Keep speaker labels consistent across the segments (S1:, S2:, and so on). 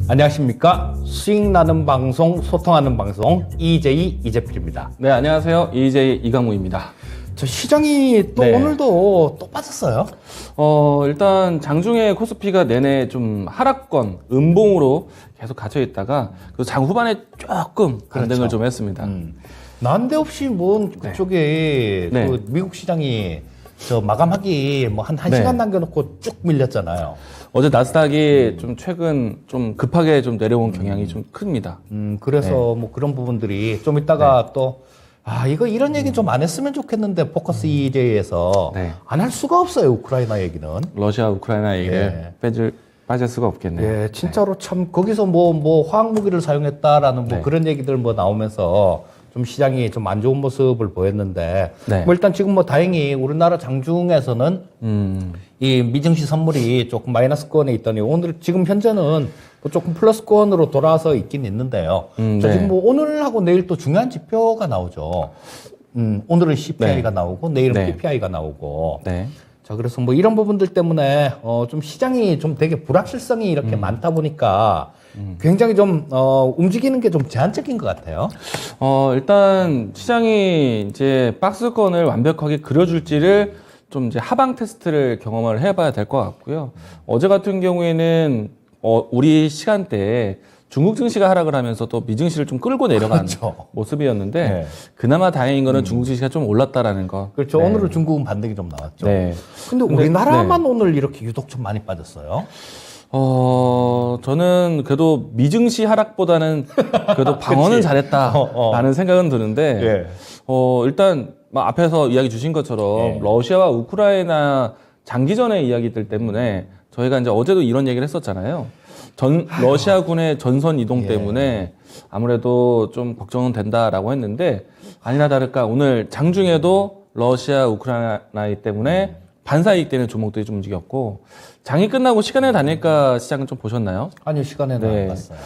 S1: 안녕하십니까. 수익 나는 방송, 소통하는 방송 EJ 이재필입니다.
S2: 네, 안녕하세요. EJ 이강무입니다.
S1: 저 시장이 또
S2: 네.
S1: 오늘도 또 빠졌어요.
S2: 일단 장중에 코스피가 내내 좀 하락권, 음봉으로 계속 갇혀 있다가 그래서 장 후반에 조금 반등을
S1: 그렇죠.
S2: 좀 했습니다.
S1: 난데없이 뭐 그쪽에
S2: 네.
S1: 그 미국 시장이 저 마감하기 뭐 한
S2: 네.
S1: 시간 남겨놓고 쭉 밀렸잖아요.
S2: 어제 나스닥이 좀 최근 좀 급하게 좀 내려온 경향이 좀 큽니다.
S1: 그래서 뭐 그런 부분들이 좀 이따가 또 이거 이런 얘기 좀 안 했으면 좋겠는데 포커스 EJ에서
S2: 네.
S1: 안 할 수가 없어요. 우크라이나 얘기는.
S2: 러시아, 우크라이나 얘기를
S1: 예.
S2: 빠질 수가 없겠네요.
S1: 예, 진짜로 참 거기서 뭐 화학 무기를 사용했다라는 뭐
S2: 네.
S1: 그런 얘기들 뭐 나오면서 좀 시장이 좀 안 좋은 모습을 보였는데
S2: 네.
S1: 뭐 일단 지금 뭐 다행히 우리나라 장중에서는 이 미증시 선물이 조금 마이너스권에 있더니 오늘 지금 현재는 뭐 조금 플러스권으로 돌아서 있긴 있는데요. 자,
S2: 네.
S1: 지금 뭐 오늘하고 내일 또 중요한 지표가 나오죠. 오늘은 CPI가 나오고 내일은
S2: 네.
S1: PPI가 나오고.
S2: 네.
S1: 자, 그래서 뭐 이런 부분들 때문에 좀 시장이 좀 되게 불확실성이 이렇게 많다 보니까 굉장히 좀 움직이는 게 좀 제한적인 것 같아요.
S2: 일단 시장이 이제 박스권을 완벽하게 그려줄지를 좀 이제 하방 테스트를 경험을 해봐야 될 것 같고요. 어제 같은 경우에는 우리 시간대에 중국 증시가 하락을 하면서 또 미증시를 좀 끌고 내려간
S1: 그렇죠.
S2: 모습이었는데
S1: 네.
S2: 그나마 다행인 거는 중국 증시가 좀 올랐다라는 거.
S1: 그렇죠.
S2: 네.
S1: 오늘은 중국은 반등이 좀 나왔죠.
S2: 네.
S1: 근데 우리나라만 오늘 이렇게 유독 좀 많이 빠졌어요.
S2: 저는 그래도 미증시 하락보다는 그래도 방어는
S1: 그치.
S2: 잘했다라는 생각은 드는데,
S1: 예.
S2: 일단, 막 앞에서 이야기 주신 것처럼
S1: 예.
S2: 러시아와 우크라이나 장기전의 이야기들 때문에 저희가 이제 어제도 이런 얘기를 했었잖아요. 러시아군의 전선 이동
S1: 예.
S2: 때문에 아무래도 좀 걱정은 된다라고 했는데, 아니나 다를까 오늘 장중에도 러시아, 우크라이나 때문에 반사이익 되는 종목들이 좀 움직였고, 장이 끝나고 시간에 다닐까 시장은 좀 보셨나요?
S1: 아니요, 시간에는
S2: 네.
S1: 안 봤어요.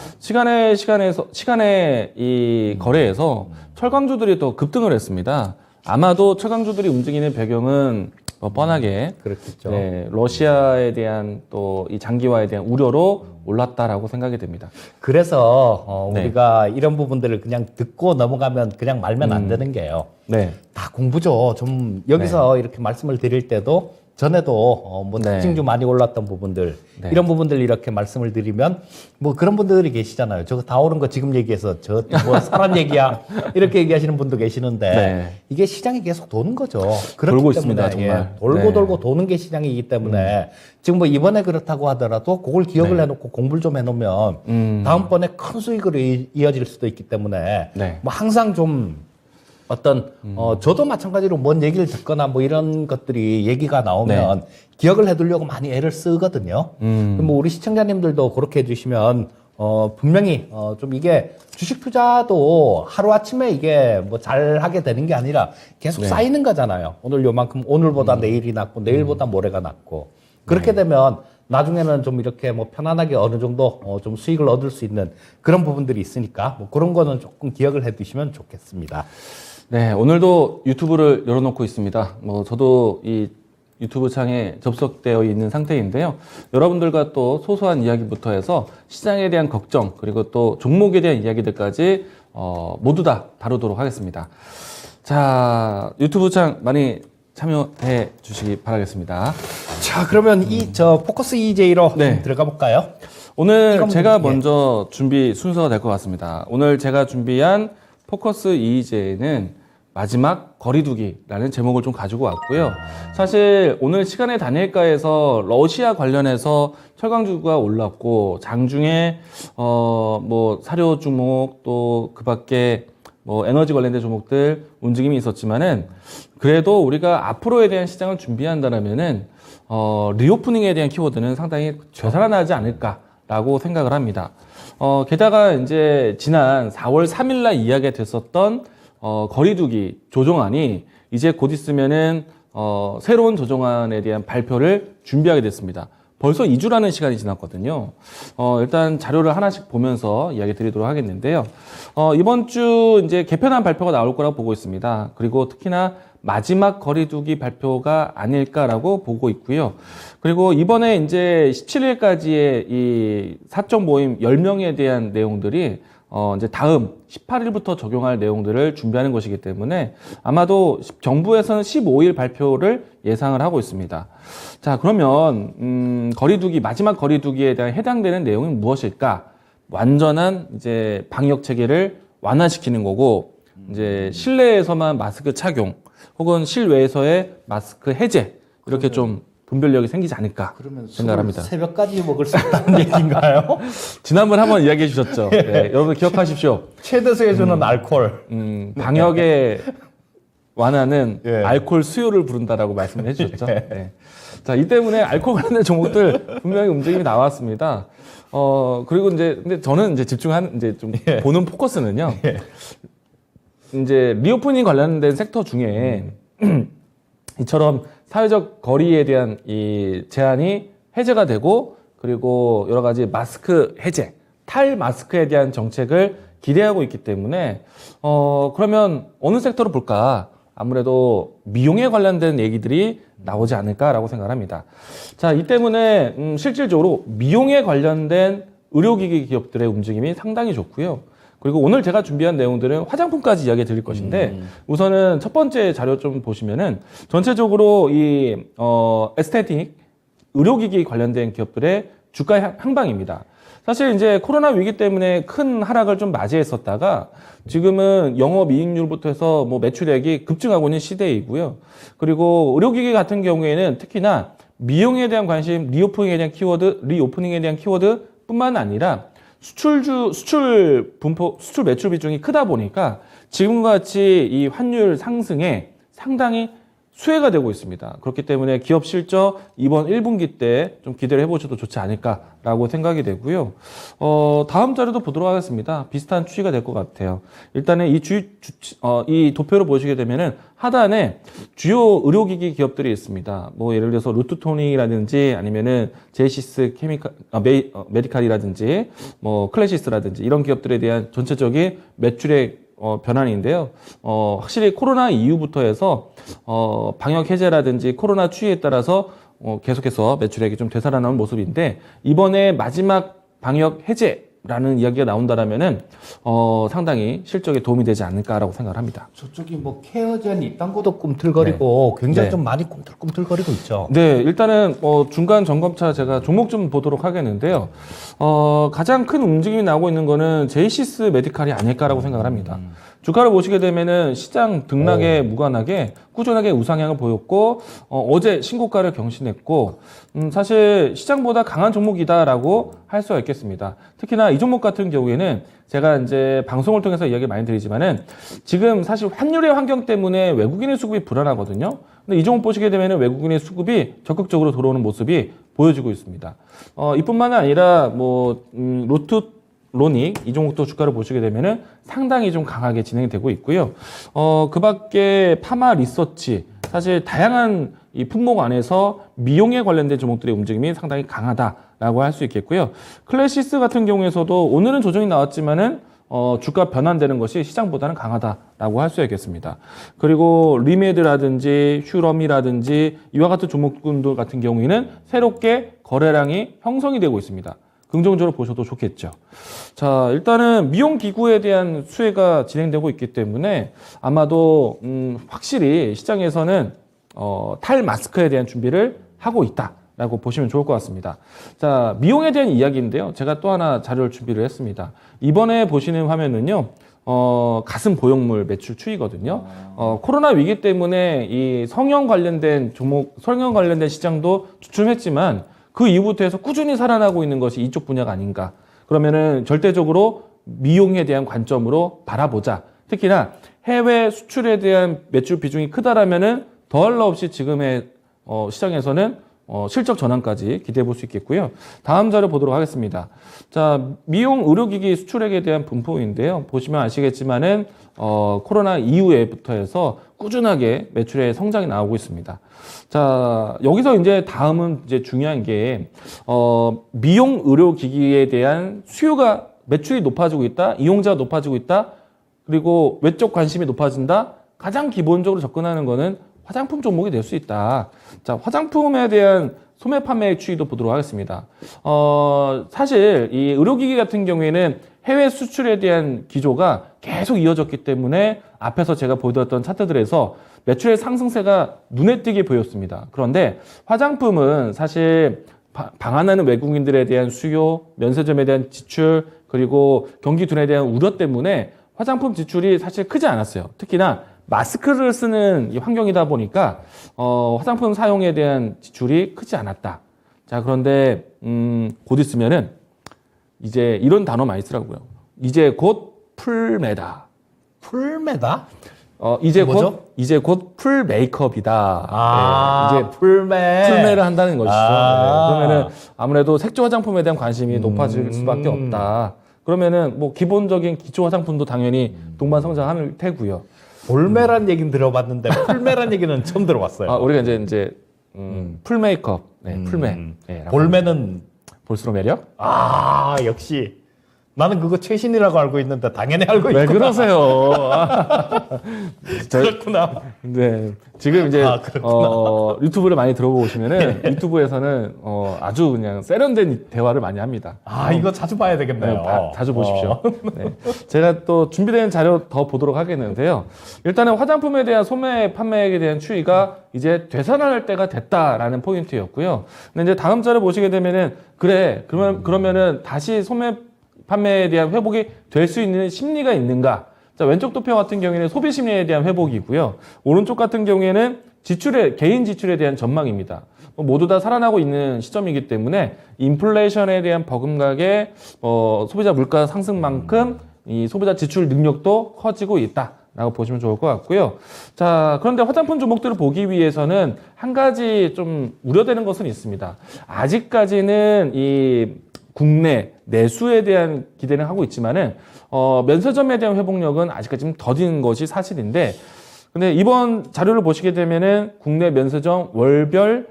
S2: 시간에 이 거래에서 철강주들이 또 급등을 했습니다. 아마도 철강주들이 움직이는 배경은 뭐 뻔하게
S1: 그렇겠죠.
S2: 네, 러시아에 대한 또 이 장기화에 대한 우려로 올랐다라고 생각이 됩니다.
S1: 그래서
S2: 네.
S1: 우리가 이런 부분들을 그냥 듣고 넘어가면 그냥 말면 안 되는 게요.
S2: 네.
S1: 다 공부죠. 좀 여기서 이렇게 말씀을 드릴 때도 전에도 뭐
S2: 네.
S1: 특징주 많이 올랐던 부분들
S2: 네.
S1: 이런 부분들 이렇게 말씀을 드리면 뭐 그런 분들이 계시잖아요. 저거 다 오른 거 지금 얘기해서 저 뭐 사람 얘기야 이렇게 얘기하시는 분도 계시는데
S2: 네.
S1: 이게 시장이 계속 도는 거죠. 그렇기
S2: 돌고
S1: 때문에
S2: 있습니다, 정말.
S1: 돌고
S2: 네.
S1: 돌고 도는 게 시장이기 때문에 지금 뭐 이번에 그렇다고 하더라도 그걸 기억을
S2: 네.
S1: 해놓고 공부를 좀 해놓으면 다음번에 큰 수익으로 이어질 수도 있기 때문에
S2: 네.
S1: 뭐 항상 좀 어떤 저도 마찬가지로 뭔 얘기를 듣거나 뭐 이런 것들이 얘기가 나오면 기억을 해두려고 많이 애를 쓰거든요. 뭐 우리 시청자님들도 그렇게 해주시면 분명히 좀 이게 주식 투자도 하루 아침에 이게 뭐 잘하게 되는 게 아니라 계속 쌓이는 거잖아요. 오늘 요만큼 오늘보다 내일이 낫고 내일보다 모레가 낫고 그렇게 되면 나중에는 좀 이렇게 뭐 편안하게 어느 정도 좀 수익을 얻을 수 있는 그런 부분들이 있으니까 뭐 그런 거는 조금 기억을 해두시면 좋겠습니다.
S2: 네, 오늘도 유튜브를 열어놓고 있습니다. 저도 이 유튜브 창에 접속되어 있는 상태인데요. 여러분들과 또 소소한 이야기부터 해서 시장에 대한 걱정, 그리고 또 종목에 대한 이야기들까지, 모두 다 다루도록 하겠습니다. 자, 유튜브 창 많이 참여해 주시기 바라겠습니다.
S1: 자, 그러면 저 포커스 EJ로
S2: 네.
S1: 들어가 볼까요?
S2: 오늘 제가
S1: 예.
S2: 먼저 준비 순서가 될 것 같습니다. 오늘 제가 준비한 포커스 EJ는 마지막 거리두기라는 제목을 좀 가지고 왔고요. 사실 오늘 시간에 다닐까에서 러시아 관련해서 철강주가 올랐고 장중에 뭐 사료 종목 또 그밖에 뭐 에너지 관련된 종목들 움직임이 있었지만은 그래도 우리가 앞으로에 대한 시장을 준비한다면은 리오프닝에 대한 키워드는 상당히 되살아나지 않을까라고 생각을 합니다. 게다가 이제 지난 4월 3일날 이야기가 됐었던 거리두기 조정안이 이제 곧 있으면은 새로운 조정안에 대한 발표를 준비하게 됐습니다. 벌써 2주라는 시간이 지났거든요. 일단 자료를 하나씩 보면서 이야기 드리도록 하겠는데요. 이번 주 이제 개편안 발표가 나올 거라고 보고 있습니다. 그리고 특히나 마지막 거리두기 발표가 아닐까라고 보고 있고요. 그리고 이번에 이제 17일까지의 이 사적 모임 10명에 대한 내용들이 이제 다음 18일부터 적용할 내용들을 준비하는 것이기 때문에 아마도 정부에서는 15일 발표를 예상을 하고 있습니다. 자, 그러면 거리두기, 마지막 거리두기에 대한 해당되는 내용은 무엇일까? 완전한 이제 방역 체계를 완화시키는 거고, 이제 실내에서만 마스크 착용, 혹은 실외에서의 마스크 해제, 이렇게 좀 분별력이 생기지 않을까 생각합니다.
S1: 새벽까지 먹을 수 있다는 얘기인가요?
S2: 지난번 한번 이야기해 주셨죠. 네, 여러분 기억하십시오.
S1: 최대수에 주는 알코올.
S2: 방역의 완화는
S1: 예.
S2: 알코올 수요를 부른다라고 말씀을 해주셨죠. 네. 자, 이 때문에 알코올 관련된 종목들 분명히 움직임이 나왔습니다. 그리고 이제 근데 저는 이제 이제 좀 보는 포커스는요. 이제 리오프닝 관련된 섹터 중에 이처럼 사회적 거리에 대한 이 제한이 해제가 되고, 그리고 여러 가지 마스크 해제, 탈 마스크에 대한 정책을 기대하고 있기 때문에 그러면 어느 섹터로 볼까? 아무래도 미용에 관련된 얘기들이 나오지 않을까라고 생각합니다. 자, 이 때문에 실질적으로 미용에 관련된 의료기기 기업들의 움직임이 상당히 좋고요. 그리고 오늘 제가 준비한 내용들은 화장품까지 이야기 드릴 것인데, 우선은 첫 번째 자료 좀 보시면은 전체적으로 이 에스테틱 의료기기 관련된 기업들의 주가 향방입니다. 사실 이제 코로나 위기 때문에 큰 하락을 좀 맞이했었다가 지금은 영업이익률부터 해서 뭐 매출액이 급증하고 있는 시대이고요. 그리고 의료기기 같은 경우에는 특히나 미용에 대한 관심, 리오프닝에 대한 키워드뿐만 아니라 수출 매출 비중이 크다 보니까 지금과 같이 이 환율 상승에 상당히 수혜가 되고 있습니다. 그렇기 때문에 기업 실적 이번 1분기 때 좀 기대를 해보셔도 좋지 않을까라고 생각이 되고요. 다음 자료도 보도록 하겠습니다. 비슷한 추이가 될 것 같아요. 일단은 이 도표를 보시게 되면은 하단에 주요 의료기기 기업들이 있습니다. 뭐 예를 들어서 루트토닉이라든지 아니면은 제이시스 메디칼이라든지 뭐 클래시스라든지 이런 기업들에 대한 전체적인 매출액 변환인데요. 확실히 코로나 이후부터 해서 방역 해제라든지 코로나 추이에 따라서 계속해서 매출액이 좀 되살아나는 모습인데, 이번에 마지막 방역 해제라는 이야기가 나온다라면은 상당히 실적에 도움이 되지 않을까라고 생각을 합니다.
S1: 저쪽이 뭐 케어젠 이딴 것도 꿈틀거리고 굉장히
S2: 네.
S1: 좀 많이 꿈틀꿈틀거리고 있죠.
S2: 네, 일단은 중간 점검차 제가 종목 좀 보도록 하겠는데요. 가장 큰 움직임이 나오고 있는 거는 제이시스 메디칼이 아닐까라고 생각을 합니다. 주가를 보시게 되면은 시장 등락에 무관하게 꾸준하게 우상향을 보였고, 어제 신고가를 경신했고, 사실 시장보다 강한 종목이다라고 할 수가 있겠습니다. 특히나 이 종목 같은 경우에는 제가 이제 방송을 통해서 이야기 많이 드리지만은 지금 사실 환율의 환경 때문에 외국인의 수급이 불안하거든요. 근데 이 종목 보시게 되면은 외국인의 수급이 적극적으로 들어오는 모습이 보여지고 있습니다. 이뿐만 아니라 뭐 로닉 이 종목도 주가를 보시게 되면은 상당히 좀 강하게 진행이 되고 있고요. 그 밖에 파마 리서치, 사실 다양한 이 품목 안에서 미용에 관련된 종목들의 움직임이 상당히 강하다라고 할 수 있겠고요. 클래시스 같은 경우에서도 오늘은 조정이 나왔지만은 주가 변환되는 것이 시장보다는 강하다라고 할 수 있겠습니다. 그리고 리메드라든지 슈럼이라든지 이와 같은 종목군들 같은 경우에는 새롭게 거래량이 형성이 되고 있습니다. 긍정적으로 보셔도 좋겠죠. 자, 일단은 미용 기구에 대한 수혜가 진행되고 있기 때문에 아마도 확실히 시장에서는 탈 마스크에 대한 준비를 하고 있다라고 보시면 좋을 것 같습니다. 자, 미용에 대한 이야기인데요. 제가 또 하나 자료를 준비를 했습니다. 이번에 보시는 화면은요. 가슴 보형물 매출 추이거든요. 코로나 위기 때문에 이 성형 관련된 시장도 주춤했지만 그 이후부터 해서 꾸준히 살아나고 있는 것이 이쪽 분야가 아닌가. 그러면은 절대적으로 미용에 대한 관점으로 바라보자. 특히나 해외 수출에 대한 매출 비중이 크다라면은 더할 나 없이 지금의 시장에서는 실적 전환까지 기대해 볼 수 있겠고요. 다음 자료 보도록 하겠습니다. 자, 미용 의료기기 수출액에 대한 분포인데요. 보시면 아시겠지만은 코로나 이후에부터 해서 꾸준하게 매출의 성장이 나오고 있습니다. 자, 여기서 이제 다음은 이제 중요한 게 미용 의료기기에 대한 수요가 매출이 높아지고 있다, 이용자가 높아지고 있다, 그리고 외적 관심이 높아진다. 가장 기본적으로 접근하는 거는 화장품 종목이 될 수 있다. 자, 화장품에 대한 소매 판매 추이도 보도록 하겠습니다. 사실 이 의료기기 같은 경우에는 해외 수출에 대한 기조가 계속 이어졌기 때문에 앞에서 제가 보여드렸던 차트들에서 매출의 상승세가 눈에 띄게 보였습니다. 그런데 화장품은 사실 방한하는 외국인들에 대한 수요, 면세점에 대한 지출, 그리고 경기 둔화에 대한 우려 때문에 화장품 지출이 사실 크지 않았어요. 특히나 마스크를 쓰는 이 환경이다 보니까 화장품 사용에 대한 지출이 크지 않았다. 자, 그런데 곧 있으면은 이제 이런 단어 많이 쓰라고요. 이제 곧 풀매다.
S1: 풀매다?
S2: 이제 곧 풀 메이크업이다.
S1: 네, 이제
S2: 풀매를 한다는 것이죠.
S1: 아.
S2: 네, 그러면은 아무래도 색조 화장품에 대한 관심이 높아질 수밖에 없다. 그러면은 뭐 기본적인 기초 화장품도 당연히 동반성장할 테고요.
S1: 볼매란 얘기는 들어봤는데 풀매란 얘기는 처음 들어봤어요.
S2: 우리가 이제 풀 메이크업, 풀매. 네,
S1: 볼매는
S2: 볼수록 매력?
S1: 역시 나는 그거 최신이라고 알고 있는데 당연히 알고 있구나.
S2: 왜 그러세요?
S1: 그렇구나.
S2: 네. 지금 이제 유튜브를 많이 들어보시면은 유튜브에서는 아주 그냥 세련된 대화를 많이 합니다.
S1: 이거 자주 봐야 되겠네요.
S2: 네, 자주 보십시오. 네. 제가 또 준비된 자료 더 보도록 하겠는데요. 일단은 화장품에 대한 소매 판매에 대한 추이가 이제 되살아날 때가 됐다라는 포인트였고요. 근데 이제 다음 자료 보시게 되면은 그러면은 다시 소매 판매에 대한 회복이 될 수 있는 심리가 있는가? 자, 왼쪽 도표 같은 경우에는 소비 심리에 대한 회복이고요. 오른쪽 같은 경우에는 개인 지출에 대한 전망입니다. 모두 다 살아나고 있는 시점이기 때문에 인플레이션에 대한 버금가게 소비자 물가 상승만큼 이 소비자 지출 능력도 커지고 있다라고 보시면 좋을 것 같고요. 자, 그런데 화장품 종목들을 보기 위해서는 한 가지 좀 우려되는 것은 있습니다. 아직까지는 이 국내 내수에 대한 기대는 하고 있지만은 면세점에 대한 회복력은 아직까지 좀 더딘 것이 사실인데, 근데 이번 자료를 보시게 되면은 국내 면세점 월별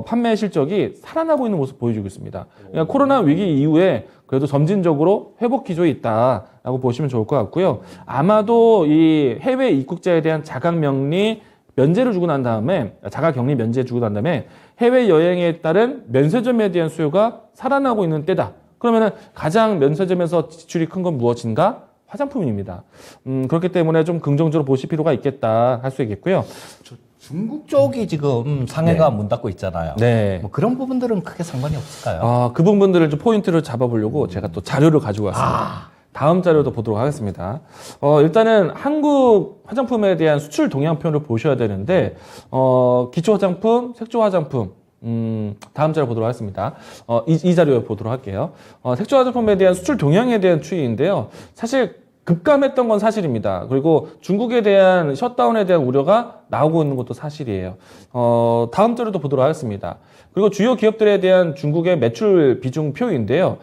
S2: 판매 실적이 살아나고 있는 모습 보여주고 있습니다. 그러니까 코로나 위기 이후에 그래도 점진적으로 회복 기조에 있다라고 보시면 좋을 것 같고요. 아마도 이 해외 입국자에 대한 자가격리 면제를 주고 난 다음에 해외 여행에 따른 면세점에 대한 수요가 살아나고 있는 때다. 그러면은 가장 면세점에서 지출이 큰 건 무엇인가? 화장품입니다. 그렇기 때문에 좀 긍정적으로 보실 필요가 있겠다 할 수 있겠고요.
S1: 중국 쪽이 지금 상해가 문 닫고 있잖아요.
S2: 네.
S1: 뭐 그런 부분들은 크게 상관이 없을까요?
S2: 그 부분들을 좀 포인트를 잡아보려고 제가 또 자료를 가지고 왔습니다. 다음 자료도 보도록 하겠습니다. 일단은 한국 화장품에 대한 수출 동향표를 보셔야 되는데, 기초 화장품, 색조 화장품, 다음 자료 보도록 하겠습니다. 이 자료 보도록 할게요. 색조 화장품에 대한 수출 동향에 대한 추이인데요. 사실 급감했던 건 사실입니다. 그리고 중국에 대한 셧다운에 대한 우려가 나오고 있는 것도 사실이에요. 다음 자료도 보도록 하겠습니다. 그리고 주요 기업들에 대한 중국의 매출 비중 표인데요.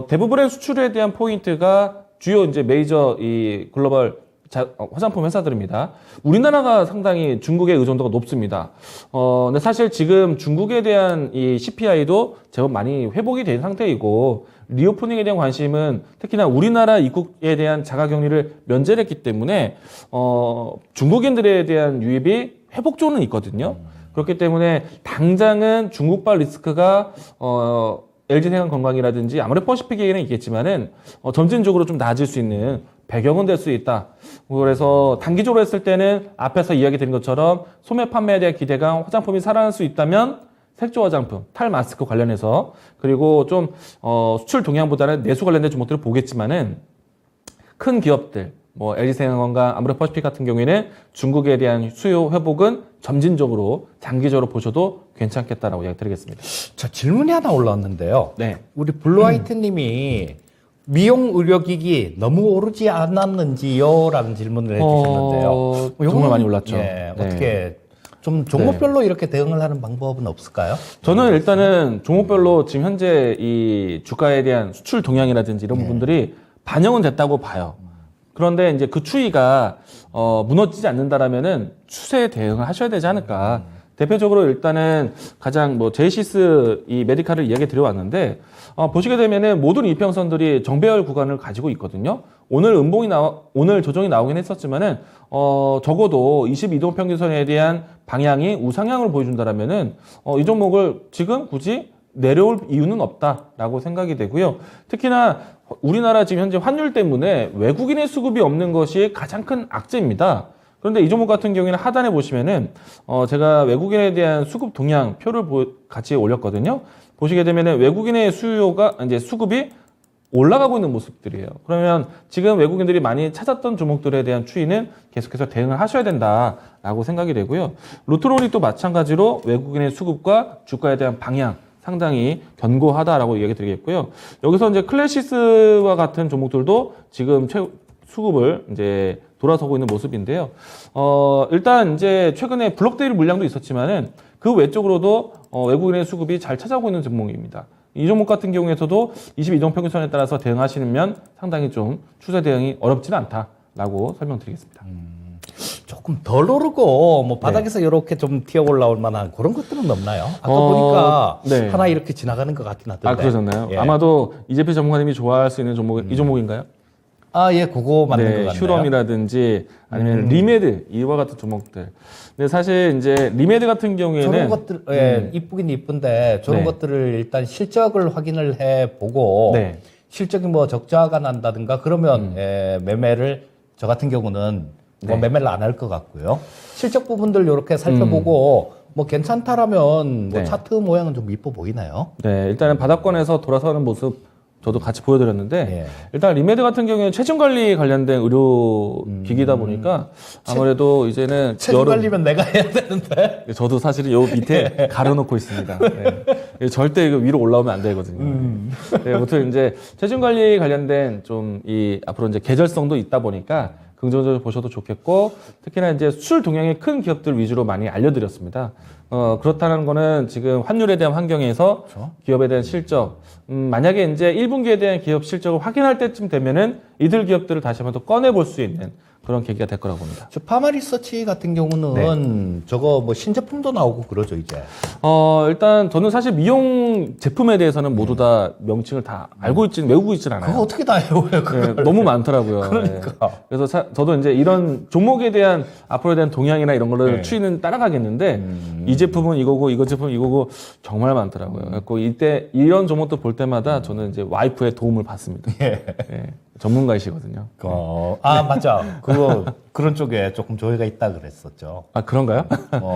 S2: 대부분의 수출에 대한 포인트가 주요 이제 메이저 이 글로벌 화장품 회사들입니다. 우리나라가 상당히 중국의 의존도가 높습니다. 근데 사실 지금 중국에 대한 이 CPI도 제법 많이 회복이 된 상태이고, 리오프닝에 대한 관심은 특히나 우리나라 입국에 대한 자가격리를 면제를 했기 때문에 중국인들에 대한 유입이 회복조는 있거든요. 그렇기 때문에 당장은 중국발 리스크가 LG생활건강이라든지 아무래도 퍼시픽에는 있겠지만은 점진적으로 좀 나아질 수 있는 배경은 될 수 있다. 그래서 단기적으로 했을 때는 앞에서 이야기 드린 것처럼 소매 판매에 대한 기대감, 화장품이 살아날 수 있다면 색조 화장품, 탈마스크 관련해서, 그리고 좀 수출 동향보다는 내수 관련된 종목들을 보겠지만은 큰 기업들, 뭐 LG생활건강, 아무래도 퍼시픽 같은 경우에는 중국에 대한 수요 회복은 점진적으로 장기적으로 보셔도 괜찮겠다라고 이야기 드리겠습니다.
S1: 자, 질문이 하나 올라왔는데요.
S2: 네.
S1: 우리 블루화이트님이 미용 의료기기 너무 오르지 않았는지요? 라는 질문을 해주셨는데요.
S2: 정말 많이 올랐죠.
S1: 예,
S2: 네.
S1: 어떻게 좀 종목별로 이렇게 대응을 하는 방법은 없을까요?
S2: 저는 일단은 종목별로 지금 현재 이 주가에 대한 수출 동향이라든지 이런 부분들이 반영은 됐다고 봐요. 그런데 이제 그 추이가 무너지지 않는다라면은 추세에 대응을 하셔야 되지 않을까. 대표적으로 일단은 가장 뭐 제이시스 이 메디칼을 이야기 드려왔는데 보시게 되면은 모든 이평선들이 정배열 구간을 가지고 있거든요. 오늘 오늘 조정이 나오긴 했었지만은 적어도 22동 평균선에 대한 방향이 우상향을 보여준다라면은 이 종목을 지금 굳이 내려올 이유는 없다라고 생각이 되고요. 특히나 우리나라 지금 현재 환율 때문에 외국인의 수급이 없는 것이 가장 큰 악재입니다. 그런데 이 종목 같은 경우에는 하단에 보시면은 제가 외국인에 대한 수급 동향 표를 같이 올렸거든요. 보시게 되면은 외국인의 수요가 이제 수급이 올라가고 있는 모습들이에요. 그러면 지금 외국인들이 많이 찾았던 종목들에 대한 추이는 계속해서 대응을 하셔야 된다라고 생각이 되고요. 로트론이 또 마찬가지로 외국인의 수급과 주가에 대한 방향 상당히 견고하다라고 이야기 드리겠고요. 여기서 이제 클래시스와 같은 종목들도 지금 수급을 이제 돌아서고 있는 모습인데요. 일단 이제 최근에 블록데일 물량도 있었지만은 그 외적으로도 외국인의 수급이 잘 찾아오고 있는 종목입니다. 이 종목 같은 경우에서도 22종 평균선에 따라서 대응하시면 상당히 좀 추세 대응이 어렵지는 않다라고 설명드리겠습니다.
S1: 조금 덜 오르고 뭐 바닥에서 이렇게 좀 튀어 올라올 만한 그런 것들은 없나요? 아까 보니까 하나 이렇게 지나가는 것 같긴 하던데.
S2: 아, 그러셨나요?
S1: 예.
S2: 아마도 이재필 전문가님이 좋아할 수 있는 종목이 이 종목인가요?
S1: 아, 예, 그거 맞는 것 같네요.
S2: 슈럼이라든지 아니면 리메드 이와 같은 종목들. 근데 사실 이제 리메드 같은 경우에는
S1: 저런 것들, 예, 이쁘긴 이쁜데 저런 것들을 일단 실적을 확인을 해보고 실적이 뭐 적자가 난다든가 그러면 매매를 저 같은 경우는 뭐 매매를 안 할 것 같고요. 실적 부분들 이렇게 살펴보고 뭐 괜찮다라면 뭐 차트 모양은 좀 이뻐 보이나요?
S2: 네, 일단은 바닥권에서 돌아서는 모습 저도 같이 보여드렸는데 일단 리메드 같은 경우에는 체중 관리 관련된 의료 기기다 보니까 아무래도 이제는
S1: 체중 관리면 내가 해야 되는데
S2: 저도 사실은 요 밑에 가려놓고 있습니다. 네. 절대 이거 위로 올라오면 안 되거든요. 네, 아무튼 이제 체중 관리 관련된 좀 이 앞으로 이제 계절성도 있다 보니까 긍정적으로 보셔도 좋겠고 특히나 이제 수출 동향이 큰 기업들 위주로 많이 알려드렸습니다. 그렇다는 거는 지금 환율에 대한 환경에서 기업에 대한 실적, 만약에 이제 1분기에 대한 기업 실적을 확인할 때쯤 되면은 이들 기업들을 다시 한번 더 꺼내볼 수 있는 그런 계기가 될 거라고 봅니다.
S1: 저 파마리서치 같은 경우는 저거 뭐 신제품도 나오고 그러죠, 이제.
S2: 일단 저는 사실 미용 제품에 대해서는 모두 다 명칭을 다 알고 외우고 있지는 않아요.
S1: 그거 어떻게 다 외워요, 그걸?
S2: 네, 너무 많더라고요.
S1: 그러니까.
S2: 네. 그래서 저도 이제 이런 종목에 대한 앞으로에 대한 동향이나 이런 거를 추이는 따라가겠는데 이 제품은 이거고 이거 제품은 이거고 정말 많더라고요. 그래서 이때 이런 종목도 볼 때마다 저는 이제 와이프의 도움을 받습니다. 네, 전문가이시거든요.
S1: 아, 맞아. 그런 쪽에 조금 조회가 있다 그랬었죠.
S2: 아, 그런가요?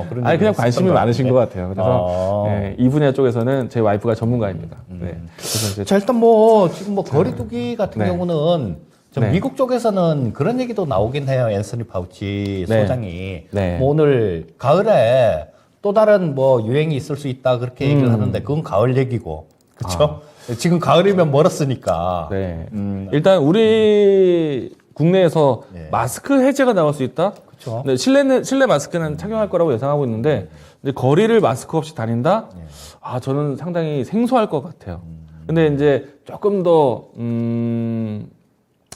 S1: 그런
S2: 아니, 그냥
S1: 얘기
S2: 관심이
S1: 있었던
S2: 많으신 것
S1: 것
S2: 같아요. 그래서 이 분야 쪽에서는 제 와이프가 전문가입니다.
S1: 그래서 이제 자, 일단 뭐 지금 뭐 거리두기 같은 경우는 좀 미국 쪽에서는 그런 얘기도 나오긴 해요. 앤서니 파우치 소장이 뭐 오늘 가을에 또 다른 뭐 유행이 있을 수 있다 그렇게 얘기를 하는데 그건 가을 얘기고 그렇죠? 지금 가을이면 멀었으니까.
S2: 일단 우리 국내에서 마스크 해제가 나올 수 있다.
S1: 그렇죠.
S2: 네, 실내 마스크는 착용할 거라고 예상하고 있는데 이제 거리를 마스크 없이 다닌다. 저는 상당히 생소할 것 같아요. 근데 이제 조금 더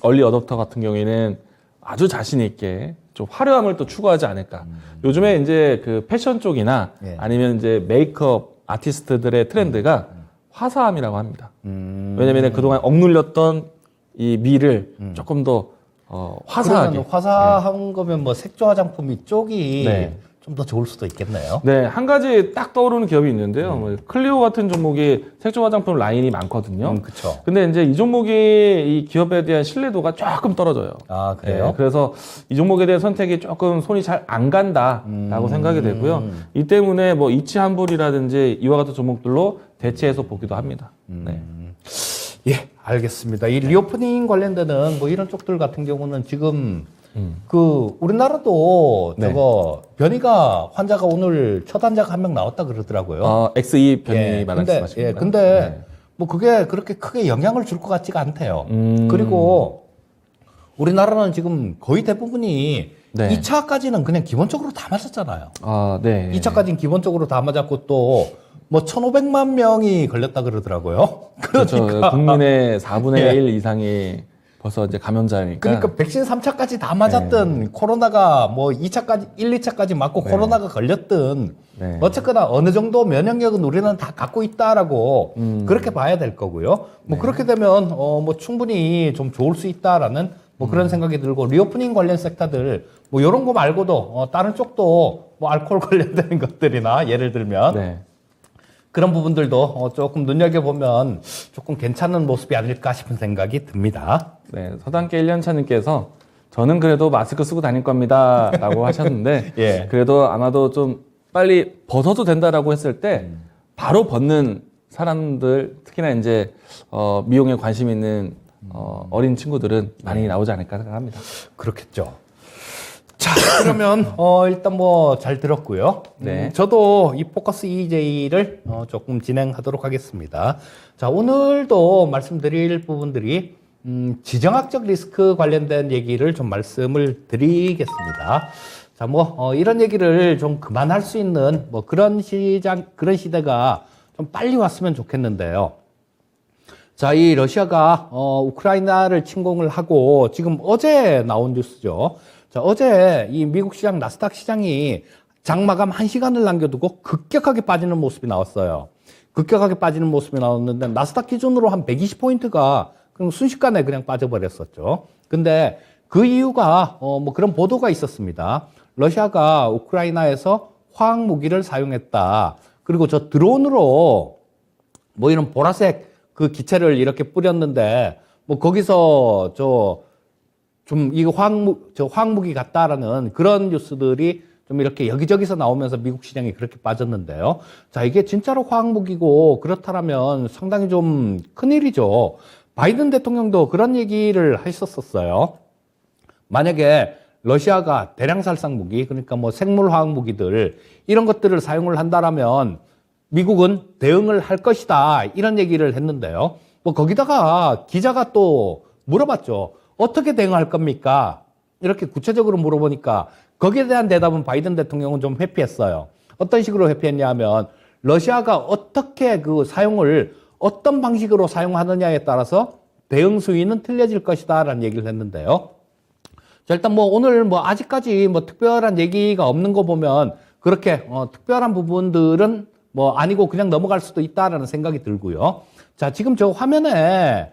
S2: 얼리 어댑터 같은 경우에는 아주 자신 있게 좀 화려함을 또 추구하지 않을까. 요즘에 이제 그 패션 쪽이나 아니면 이제 메이크업 아티스트들의 트렌드가 화사함이라고 합니다. 왜냐면 그동안 억눌렸던 이 미를 조금 더 화사하게.
S1: 화사한 거면 뭐 색조 화장품 이쪽이 좀 더 좋을 수도 있겠네요.
S2: 네, 한 가지 딱 떠오르는 기업이 있는데요. 뭐 클리오 같은 종목이 색조 화장품 라인이 많거든요.
S1: 그렇죠.
S2: 근데 이제 이 종목이 이 기업에 대한 신뢰도가 조금 떨어져요.
S1: 아, 그래요?
S2: 그래서 이 종목에 대한 선택이 조금 손이 잘 안 간다라고 생각이 되고요. 이 때문에 뭐 이치 환불이라든지 이와 같은 종목들로 대체해서 보기도 합니다.
S1: 예, 알겠습니다. 이 리오프닝 관련되는 뭐 이런 쪽들 같은 경우는 지금 그 우리나라도 저거 변이가 환자가 오늘 첫 환자가 한 명 나왔다 그러더라고요.
S2: XE 변이 말씀하시는 건가요?
S1: 근데 뭐 그게 그렇게 크게 영향을 줄 것 같지가 않대요. 그리고 우리나라는 지금 거의 대부분이
S2: 네.
S1: 2차까지는 그냥 기본적으로 다 맞았잖아요.
S2: 아, 네.
S1: 2차까지는 기본적으로 다 맞았고 또 뭐 1,500만 명이 걸렸다 그러더라고요.
S2: 그렇죠.
S1: 그러니까
S2: 국민의 4분의
S1: 예.
S2: 1 이상이 벌써 이제 감염자니까.
S1: 그러니까 백신 3차까지 다 맞았던 코로나가 뭐 2차까지 1, 2차까지 맞고
S2: 네.
S1: 코로나가 걸렸든
S2: 네.
S1: 어쨌거나 어느 정도 면역력은 우리는 다 갖고 있다라고 그렇게 봐야 될 거고요. 뭐
S2: 네.
S1: 그렇게 되면 뭐 충분히 좀 좋을 수 있다라는 뭐 그런 생각이 들고 리오프닝 관련 섹터들 뭐 이런 거 말고도 다른 쪽도 뭐 알코올 관련된 것들이나 예를 들면
S2: 네.
S1: 그런 부분들도 조금 눈여겨보면 조금 괜찮은 모습이 아닐까 싶은 생각이 듭니다.
S2: 네. 서당계 1년차님께서 저는 그래도 마스크 쓰고 다닐 겁니다. 라고 하셨는데,
S1: 예.
S2: 그래도 아마도 좀 빨리 벗어도 된다라고 했을 때, 바로 벗는 사람들, 특히나 이제, 미용에 관심 있는, 어린 친구들은 많이 나오지 않을까 생각합니다.
S1: 그렇겠죠. 자, 그러면 일단 뭐 잘 들었고요.
S2: 네.
S1: 저도 이 포커스 EJ를 조금 진행하도록 하겠습니다. 자, 오늘도 말씀드릴 부분들이 지정학적 리스크 관련된 얘기를 좀 말씀을 드리겠습니다. 자, 뭐 이런 얘기를 좀 그만할 수 있는 뭐 그런 그런 시대가 좀 빨리 왔으면 좋겠는데요. 자, 이 러시아가 우크라이나를 침공을 하고 지금 어제 나온 뉴스죠. 자, 어제 이 미국 시장 나스닥 시장이 장마감 1시간을 남겨두고 급격하게 빠지는 모습이 나왔어요. 급격하게 빠지는 모습이 나왔는데 나스닥 기준으로 한 120포인트가 그냥 순식간에 그냥 빠져버렸었죠. 근데 그 이유가 뭐 그런 보도가 있었습니다. 러시아가 우크라이나에서 화학 무기를 사용했다. 그리고 저 드론으로 뭐 이런 보라색 그 기체를 이렇게 뿌렸는데 뭐 거기서 좀 이거 화학무기 같다라는 그런 뉴스들이 좀 이렇게 여기저기서 나오면서 미국 시장이 그렇게 빠졌는데요. 자, 이게 진짜로 화학무기고 그렇다면 상당히 좀 큰일이죠. 바이든 대통령도 그런 얘기를 했었어요. 만약에 러시아가 대량 살상 무기, 그러니까 뭐 생물 화학 무기들 이런 것들을 사용을 한다라면 미국은 대응을 할 것이다. 이런 얘기를 했는데요. 뭐 거기다가 기자가 또 물어봤죠. 어떻게 대응할 겁니까? 이렇게 구체적으로 물어보니까 거기에 대한 대답은 바이든 대통령은 좀 회피했어요. 어떤 식으로 회피했냐 하면 러시아가 어떻게 그 사용을 어떤 방식으로 사용하느냐에 따라서 대응 수위는 틀려질 것이다 라는 얘기를 했는데요. 자, 일단 뭐 오늘 뭐 아직까지 뭐 특별한 얘기가 없는 거 보면 그렇게 특별한 부분들은 뭐 아니고 그냥 넘어갈 수도 있다라는 생각이 들고요. 자, 지금 저 화면에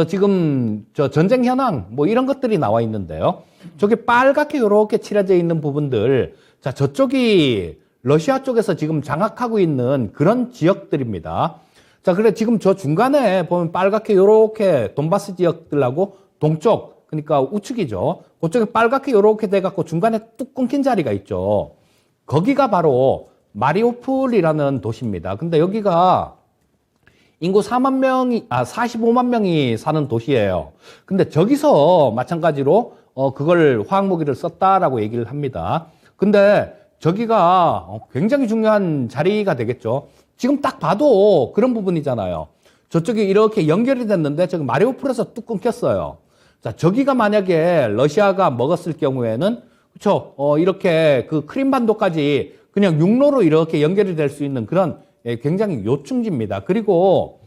S1: 지금 전쟁 현황 뭐 이런 것들이 나와 있는데요. 저게 빨갛게 이렇게 칠해져 있는 부분들, 자, 저쪽이 러시아 쪽에서 지금 장악하고 있는 그런 지역들입니다. 자, 그래 지금 저 중간에 보면 빨갛게 이렇게 돈바스 지역들하고 동쪽, 그러니까 우측이죠. 그쪽에 빨갛게 이렇게 돼갖고 중간에 뚝 끊긴 자리가 있죠. 거기가 바로 마리우폴이라는 도시입니다. 근데 여기가 인구 45만 명이 사는 도시예요. 근데 저기서 마찬가지로 그걸 화학무기를 썼다라고 얘기를 합니다. 근데 저기가 굉장히 중요한 자리가 되겠죠. 지금 딱 봐도 그런 부분이잖아요. 저쪽이 이렇게 연결이 됐는데 저기 마리우폴에서 뚝 끊겼어요. 자, 저기가 만약에 러시아가 먹었을 경우에는 그렇죠. 이렇게 그 크림반도까지 그냥 육로로 이렇게 연결이 될 수 있는 그런 굉장히 요충지입니다. 그리고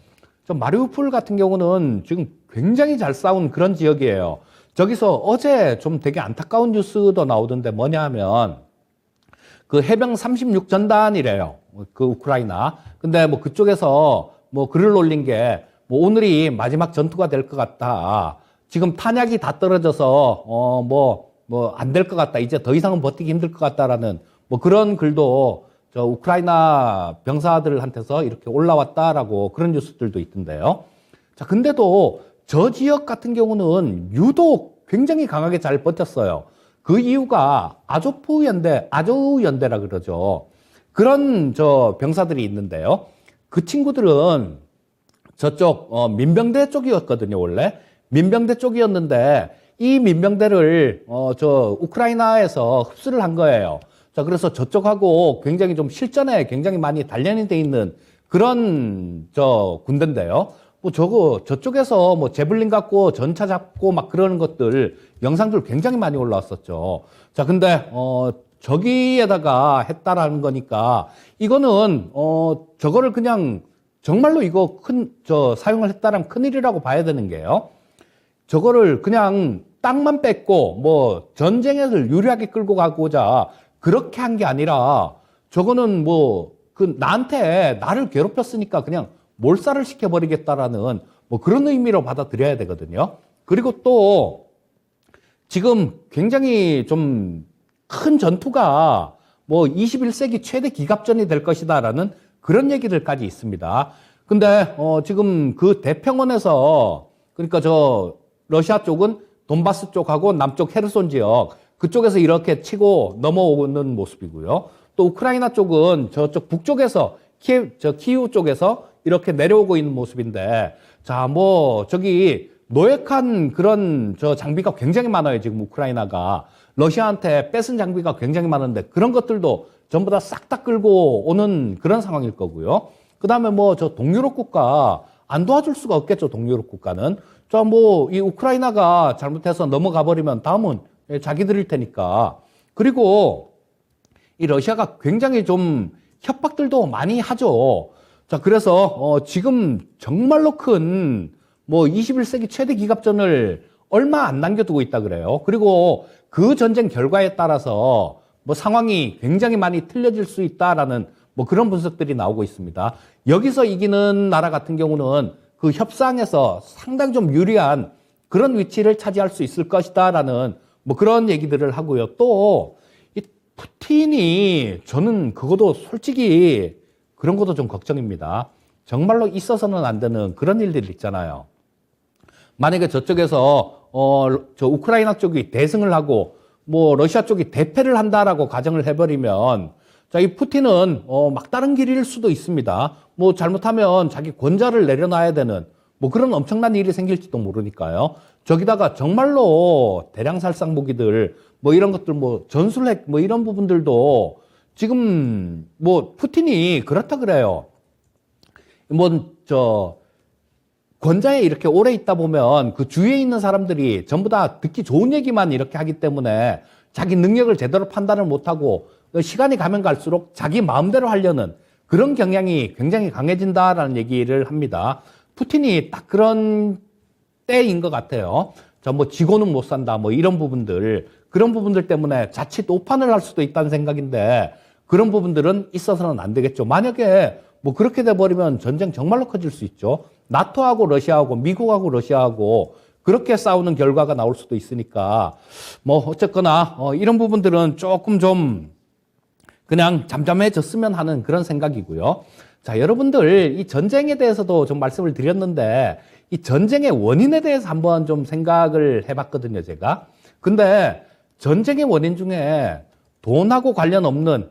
S1: 저 마리우폴 같은 경우는 지금 굉장히 잘 싸운 그런 지역이에요. 저기서 어제 좀 되게 안타까운 뉴스도 나오던데 뭐냐 하면 그 해병 36전단이래요. 그 우크라이나. 근데 뭐 그쪽에서 뭐 글을 올린 게 뭐 오늘이 마지막 전투가 될 것 같다. 지금 탄약이 다 떨어져서 뭐 안 될 것 같다. 이제 더 이상은 버티기 힘들 것 같다라는 뭐 그런 글도 저 우크라이나 병사들한테서 이렇게 올라왔다라고 그런 뉴스들도 있던데요. 자, 근데도 저 지역 같은 경우는 유독 굉장히 강하게 잘 버텼어요. 그 이유가 아조프 연대, 아조우 연대라 그러죠. 그런 저 병사들이 있는데요. 그 친구들은 저쪽 민병대 쪽이었거든요, 원래. 민병대 쪽이었는데 이 민병대를 저 우크라이나에서 흡수를 한 거예요. 자, 그래서 저쪽하고 굉장히 좀 실전에 굉장히 많이 단련이 돼 있는 그런 저 군대인데요. 뭐 저쪽에서 뭐 제블린 갖고 전차 잡고 막 그러는 것들, 영상들 굉장히 많이 올라왔었죠. 자, 근데, 저기에다가 했다라는 거니까, 이거는, 저거를 그냥, 정말로 이거 사용을 했다라면 큰일이라고 봐야 되는 게요. 저거를 그냥 땅만 뺏고, 뭐, 전쟁을 유리하게 끌고 가고자, 그렇게 한 게 아니라, 저거는 뭐, 나한테 나를 괴롭혔으니까 그냥 몰살을 시켜버리겠다라는 뭐 그런 의미로 받아들여야 되거든요. 그리고 또 지금 굉장히 좀 큰 전투가 뭐 21세기 최대 기갑전이 될 것이다라는 그런 얘기들까지 있습니다. 근데 지금 그 대평원에서 그러니까 러시아 쪽은 돈바스 쪽하고 남쪽 헤르손 지역 그쪽에서 이렇게 치고 넘어오는 모습이고요. 또 우크라이나 쪽은 저쪽 북쪽에서 키이우 쪽에서 이렇게 내려오고 있는 모습인데, 자, 뭐 저기 노획한 그런 장비가 굉장히 많아요. 지금 우크라이나가 러시아한테 뺏은 장비가 굉장히 많은데 그런 것들도 전부 다 싹 다 끌고 오는 그런 상황일 거고요. 그다음에 뭐 동유럽 국가 안 도와줄 수가 없겠죠. 동유럽 국가는 자, 뭐 이 우크라이나가 잘못해서 넘어가 버리면 다음은 자기들일 테니까. 그리고 이 러시아가 굉장히 좀 협박들도 많이 하죠. 자, 그래서 지금 정말로 큰 뭐 21세기 최대 기갑전을 얼마 안 남겨두고 있다 그래요. 그리고 그 전쟁 결과에 따라서 뭐 상황이 굉장히 많이 틀려질 수 있다라는 뭐 그런 분석들이 나오고 있습니다. 여기서 이기는 나라 같은 경우는 그 협상에서 상당히 좀 유리한 그런 위치를 차지할 수 있을 것이다라는 뭐 그런 얘기들을 하고요. 또 이 푸틴이 저는 그것도 솔직히 그런 것도 좀 걱정입니다. 정말로 있어서는 안 되는 그런 일들이 있잖아요. 만약에 저쪽에서 우크라이나 쪽이 대승을 하고 뭐 러시아 쪽이 대패를 한다라고 가정을 해버리면 자, 이 푸틴은 막다른 길일 수도 있습니다. 뭐 잘못하면 자기 권좌를 내려놔야 되는 뭐 그런 엄청난 일이 생길지도 모르니까요. 저기다가 정말로 대량살상 무기들 뭐 이런 것들 뭐 전술핵 뭐 이런 부분들도 지금 뭐 푸틴이 그렇다 그래요. 권좌에 이렇게 오래 있다 보면 그 주위에 있는 사람들이 전부 다 듣기 좋은 얘기만 이렇게 하기 때문에 자기 능력을 제대로 판단을 못하고 시간이 가면 갈수록 자기 마음대로 하려는 그런 경향이 굉장히 강해진다라는 얘기를 합니다. 푸틴이 딱 그런 때인 것 같아요. 뭐 지고는 못 산다 뭐 이런 부분들 그런 부분들 때문에 자칫 오판을 할 수도 있다는 생각인데 그런 부분들은 있어서는 안 되겠죠. 만약에 뭐 그렇게 돼버리면 전쟁 정말로 커질 수 있죠. 나토하고 러시아하고 미국하고 러시아하고 그렇게 싸우는 결과가 나올 수도 있으니까 뭐 어쨌거나 이런 부분들은 조금 좀 그냥 잠잠해졌으면 하는 그런 생각이고요. 자, 여러분들 이 전쟁에 대해서도 좀 말씀을 드렸는데 이 전쟁의 원인에 대해서 한번 좀 생각을 해봤거든요, 제가. 근데 전쟁의 원인 중에 돈하고 관련 없는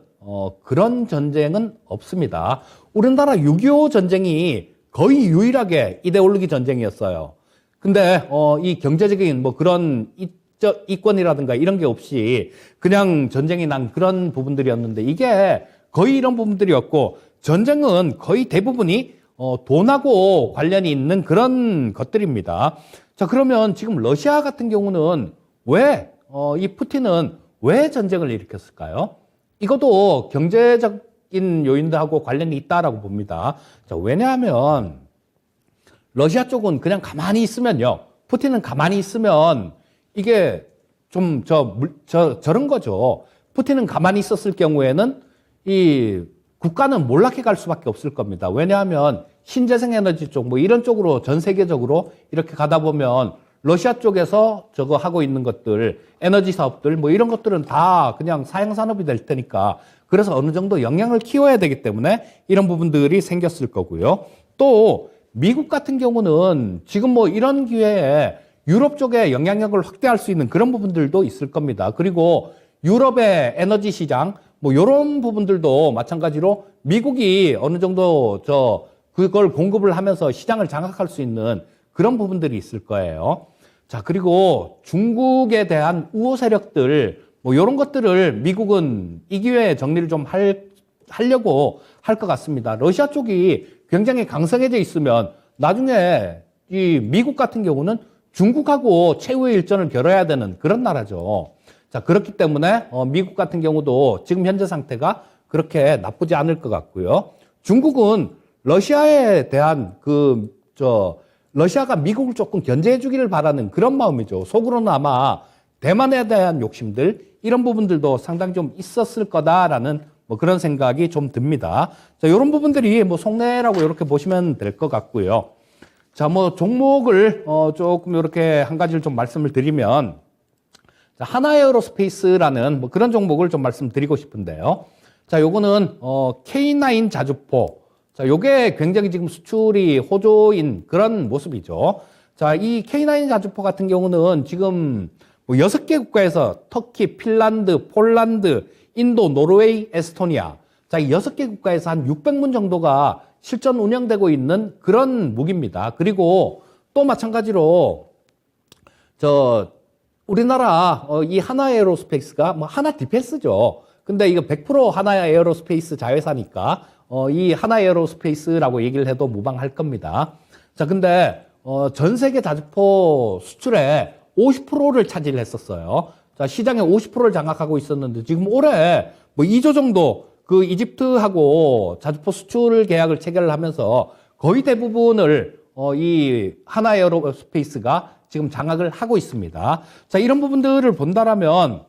S1: 그런 전쟁은 없습니다. 우리나라 6.25 전쟁이 거의 유일하게 이데올로기 전쟁이었어요. 근데 이 경제적인 뭐 그런 이권이라든가 이런 게 없이 그냥 전쟁이 난 그런 부분들이었는데 이게 거의 이런 부분들이었고 전쟁은 거의 대부분이 돈하고 관련이 있는 그런 것들입니다. 자, 그러면 지금 러시아 같은 경우는 왜 이 푸틴은 왜 전쟁을 일으켰을까요? 이것도 경제적인 요인들하고 관련이 있다라고 봅니다. 자, 왜냐하면 러시아 쪽은 그냥 가만히 있으면요. 푸틴은 가만히 있으면 이게 좀 저런 거죠. 푸틴은 가만히 있었을 경우에는 이 국가는 몰락해 갈 수밖에 없을 겁니다. 왜냐하면 신재생 에너지 쪽 뭐 이런 쪽으로 전 세계적으로 이렇게 가다 보면 러시아 쪽에서 저거 하고 있는 것들, 에너지 사업들 뭐 이런 것들은 다 그냥 사양 산업이 될 테니까 그래서 어느 정도 영향을 키워야 되기 때문에 이런 부분들이 생겼을 거고요. 또 미국 같은 경우는 지금 뭐 이런 기회에 유럽 쪽에 영향력을 확대할 수 있는 그런 부분들도 있을 겁니다. 그리고 유럽의 에너지 시장 뭐 이런 부분들도 마찬가지로 미국이 어느 정도 그걸 공급을 하면서 시장을 장악할 수 있는 그런 부분들이 있을 거예요. 자, 그리고 중국에 대한 우호 세력들 뭐 이런 것들을 미국은 이 기회에 정리를 좀 하려고 할 것 같습니다. 러시아 쪽이 굉장히 강성해져 있으면 나중에 이 미국 같은 경우는 중국하고 최후의 일전을 겨뤄야 되는 그런 나라죠. 자, 그렇기 때문에 미국 같은 경우도 지금 현재 상태가 그렇게 나쁘지 않을 것 같고요. 중국은 러시아에 대한 러시아가 미국을 조금 견제해 주기를 바라는 그런 마음이죠. 속으로는 아마 대만에 대한 욕심들, 이런 부분들도 상당히 좀 있었을 거다라는 뭐 그런 생각이 좀 듭니다. 자, 이런 부분들이 뭐 속내라고 이렇게 보시면 될 것 같고요. 자, 뭐 종목을 조금 이렇게 한 가지를 좀 말씀을 드리면, 자, 하나에어로스페이스라는 뭐 그런 종목을 좀 말씀드리고 싶은데요. 자, 요거는 K9 자주포. 자, 요게 굉장히 지금 수출이 호조인 그런 모습이죠. 자, 이 K9 자주포 같은 경우는 지금 뭐 6개 국가에서 터키, 핀란드, 폴란드, 인도, 노르웨이, 에스토니아. 자, 이 6개 국가에서 한 600문 정도가 실전 운영되고 있는 그런 무기입니다. 그리고 또 마찬가지로 우리나라 이 하나에어로스페이스가 뭐 하나 디펜스죠. 근데 이거 100% 하나에어로스페이스 자회사니까 이 하나에어로스페이스라고 얘기를 해도 무방할 겁니다. 자, 근데 전 세계 자주포 수출의 50%를 차지했었어요. 자, 시장의 50%를 장악하고 있었는데 지금 올해 뭐 2조 정도 그 이집트하고 자주포 수출 계약을 체결을 하면서 거의 대부분을 이 하나에어로스페이스가 지금 장악을 하고 있습니다. 자, 이런 부분들을 본다라면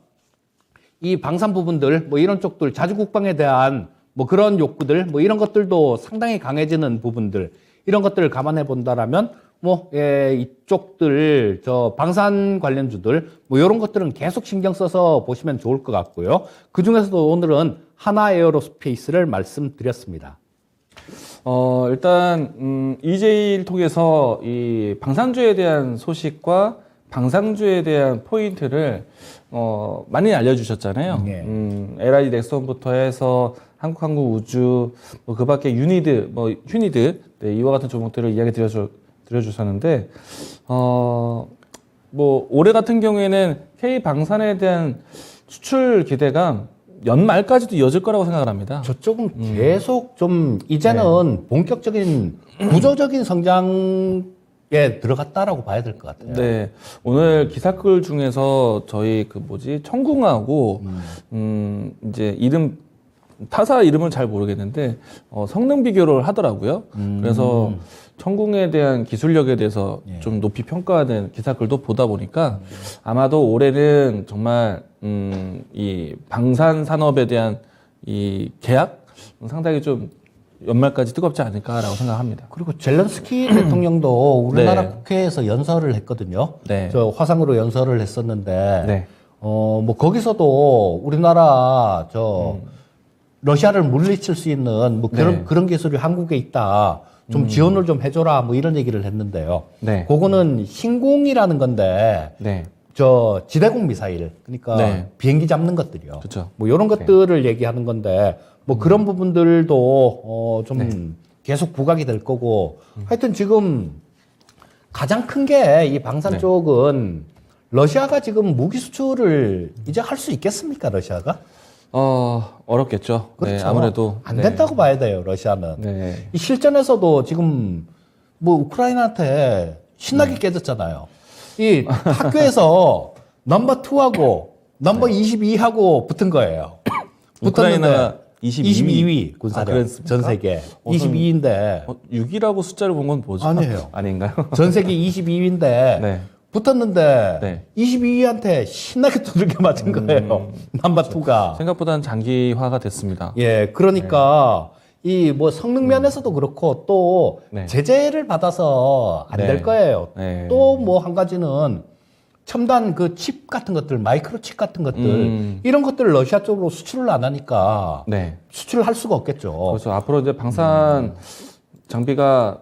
S1: 이 방산 부분들 뭐 이런 쪽들 자주국방에 대한 뭐 그런 욕구들 뭐 이런 것들도 상당히 강해지는 부분들, 이런 것들을 감안해 본다라면 이쪽들 방산 관련주들 뭐 이런 것들은 계속 신경 써서 보시면 좋을 것 같고요. 그 중에서도 오늘은 하나에어로스페이스를 말씀드렸습니다.
S2: 일단 EJ를 통해서 이 방산주에 대한 소식과 방산주에 대한 포인트를 많이 알려주셨잖아요.
S1: 네.
S2: LID 넥슨부터 해서 한국항공우주, 뭐 그밖에 유니드, 뭐 휴니드, 네, 이와 같은 종목들을 이야기 드려주셨는데, 뭐 올해 같은 경우에는 K 방산에 대한 수출 기대가 연말까지도 이어질 거라고 생각을 합니다.
S1: 저쪽은 계속 좀 이제는 본격적인 구조적인 성장에 들어갔다라고 봐야 될 것 같아요.
S2: 네. 오늘 기사글 중에서 저희 청궁하고, 이제 타사 이름은 잘 모르겠는데, 성능 비교를 하더라고요. 그래서 청궁에 대한 기술력에 대해서 좀 높이 평가하는 기사글도 보다 보니까 아마도 올해는 정말, 이 방산 산업에 대한 이 계약 상당히 좀 연말까지 뜨겁지 않을까라고 생각합니다.
S1: 그리고 젤렌스키 대통령도 우리나라
S2: 네.
S1: 국회에서 연설을 했거든요.
S2: 네.
S1: 저 화상으로 연설을 했었는데,
S2: 네.
S1: 뭐 거기서도 우리나라 러시아를 물리칠 수 있는 뭐 그런 기술이 한국에 있다. 좀 지원을 좀 해줘라. 뭐 이런 얘기를 했는데요.
S2: 네.
S1: 그거는 신공이라는 건데,
S2: 네.
S1: 지대공 미사일, 그러니까
S2: 네.
S1: 비행기 잡는 것들이요.
S2: 그렇죠.
S1: 뭐 이런 것들을 얘기하는 건데, 뭐 그런 부분들도 좀 계속 부각이 될 거고, 하여튼 지금 가장 큰 게 이 방산 쪽은 러시아가 지금 무기 수출을 이제 할 수 있겠습니까, 러시아가?
S2: 어렵겠죠.
S1: 그렇죠.
S2: 네, 아무래도.
S1: 안 된다고 봐야 돼요, 러시아는.
S2: 네.
S1: 이 실전에서도 지금 뭐 우크라이나한테 신나게 깨졌잖아요. 이 학교에서 넘버 2하고 넘버 22하고 붙은 거예요.
S2: 우크라이나가
S1: 22위 군사력
S2: 그랬습니까?
S1: 전 세계 22위인데
S2: 6이라고 숫자를 본 건 뭐죠?
S1: 아니에요.
S2: 아닌가요?
S1: 전 세계 22위인데
S2: 네.
S1: 붙었는데
S2: 네.
S1: 22위한테 신나게 두들겨 맞은 거예요. 넘버 2가.
S2: 생각보다는 장기화가 됐습니다.
S1: 예, 그러니까 이 뭐 성능 면에서도 그렇고 또
S2: 네.
S1: 제재를 받아서 안 될
S2: 네.
S1: 거예요.
S2: 네.
S1: 또 뭐 한 가지는 첨단 그 칩 같은 것들, 마이크로칩 같은 것들 이런 것들을 러시아 쪽으로 수출을 안 하니까
S2: 네.
S1: 수출을 할 수가 없겠죠.
S2: 그래서 앞으로 이제 방산 장비가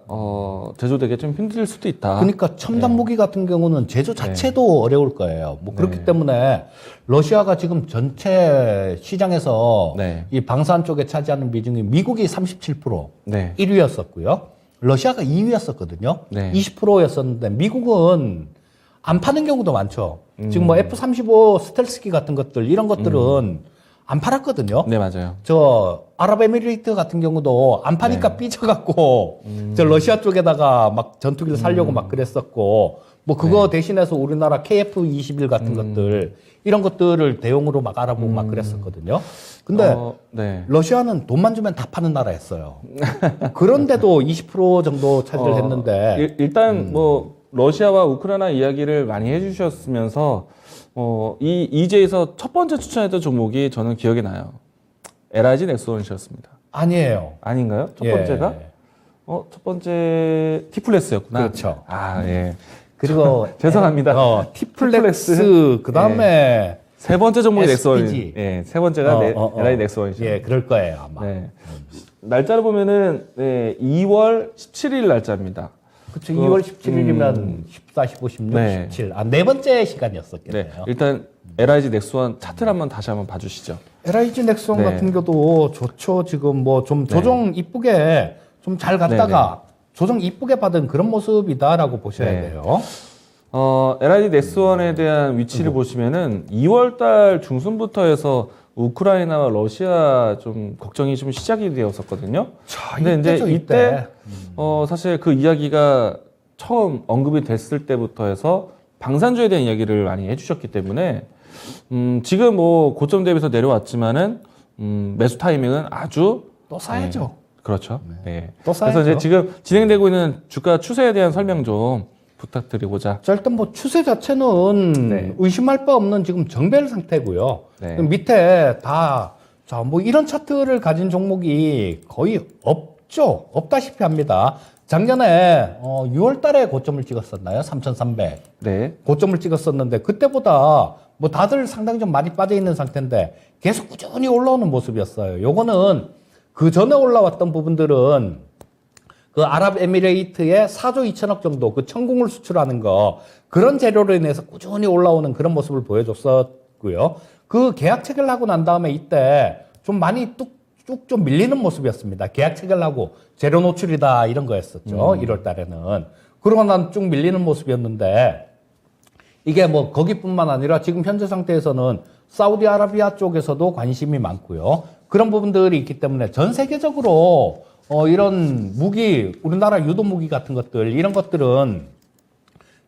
S2: 제조되기 좀 힘들 수도 있다.
S1: 그러니까 첨단 무기 같은 경우는 제조 자체도 어려울 거예요. 뭐 그렇기 때문에 러시아가 지금 전체 시장에서
S2: 네.
S1: 이 방산 쪽에 차지하는 비중이 미국이 37%
S2: 네.
S1: 1위였었고요. 러시아가 2위였었거든요.
S2: 네.
S1: 20%였었는데 미국은 안 파는 경우도 많죠. 지금 뭐 F-35 스텔스기 같은 것들 이런 것들은 안 팔았거든요.
S2: 네, 맞아요.
S1: 저 아랍에미리트 같은 경우도 안 파니까 삐져갖고 저 러시아 쪽에다가 막 전투기를 살려고 막 그랬었고 뭐 그거 대신해서 우리나라 KF-21 같은 것들 이런 것들을 대용으로 막 알아보고 막 그랬었거든요. 근데
S2: 네.
S1: 러시아는 돈만 주면 다 파는 나라였어요. 그런데도 20% 정도 차지를 했는데
S2: 일단 뭐 러시아와 우크라이나 이야기를 많이 해주셨으면서 이 EJ에서 첫 번째 추천했던 종목이 저는 기억이 나요. LIG 넥스원이었습니다.
S1: 아니에요.
S2: 아닌가요? 첫
S1: 예.
S2: 번째가? 첫 번째 티플렉스였구나.
S1: 그렇죠.
S2: 아, 예.
S1: 그리고
S2: 죄송합니다.
S1: 티플렉스 그다음에
S2: 세 번째 종목이 넥스원.
S1: SPG.
S2: 예, 세 번째가 LIG 넥스원이죠.
S1: 예, 그럴 거예요, 아마.
S2: 네. 날짜를 보면은 2월 17일 날짜입니다.
S1: 그쵸, 2월 17일이면 14, 15, 16,
S2: 네.
S1: 17. 네 번째
S2: 네.
S1: 시간이었었겠네요.
S2: 일단 LIG 넥스원 차트를 다시 한번 봐주시죠.
S1: LIG 넥슨
S2: 네.
S1: 같은 경우도 좋죠. 지금 뭐 좀 조정 이쁘게 좀 잘 갔다가 조정 이쁘게 받은 그런 모습이다라고 보셔야
S2: 네.
S1: 돼요.
S2: LIG 넥스원에 대한 위치를 보시면은 2월달 중순부터 해서 우크라이나와 러시아 좀 걱정이 좀 시작이 되었었거든요.
S1: 자,
S2: 근데 이제
S1: 이때죠,
S2: 이때 사실 그 이야기가 처음 언급이 됐을 때부터 해서 방산주에 대한 이야기를 많이 해주셨기 때문에 지금 뭐 고점 대비해서 내려왔지만은 매수 타이밍은 아주
S1: 또 사야죠.
S2: 그렇죠. 네.
S1: 또
S2: 그래서
S1: 사야죠.
S2: 이제 지금 진행되고 있는 주가 추세에 대한 설명 좀 부탁드리고자.
S1: 자, 일단 뭐 추세 자체는
S2: 네.
S1: 의심할 바 없는 지금 정배열 상태고요.
S2: 네.
S1: 밑에 다, 자, 뭐 이런 차트를 가진 종목이 거의 없죠. 없다시피 합니다. 작년에 6월 달에 고점을 찍었었나요? 3,300.
S2: 네.
S1: 고점을 찍었었는데 그때보다 뭐 다들 상당히 좀 많이 빠져 있는 상태인데 계속 꾸준히 올라오는 모습이었어요. 요거는 그 전에 올라왔던 부분들은 그 아랍에미레이트에 4조 2천억 정도 그 천궁을 수출하는 거 그런 재료로 인해서 꾸준히 올라오는 그런 모습을 보여줬었고요. 그 계약 체결을 하고 난 다음에 이때 좀 많이 뚝뚝 좀 밀리는 모습이었습니다. 계약 체결을 하고 재료 노출이다 이런 거였었죠. 1월 달에는. 그러고 난 쭉 밀리는 모습이었는데 이게 뭐 거기뿐만 아니라 지금 현재 상태에서는 사우디아라비아 쪽에서도 관심이 많고요. 그런 부분들이 있기 때문에 전 세계적으로 이런 무기, 우리나라 유도 무기 같은 것들 이런 것들은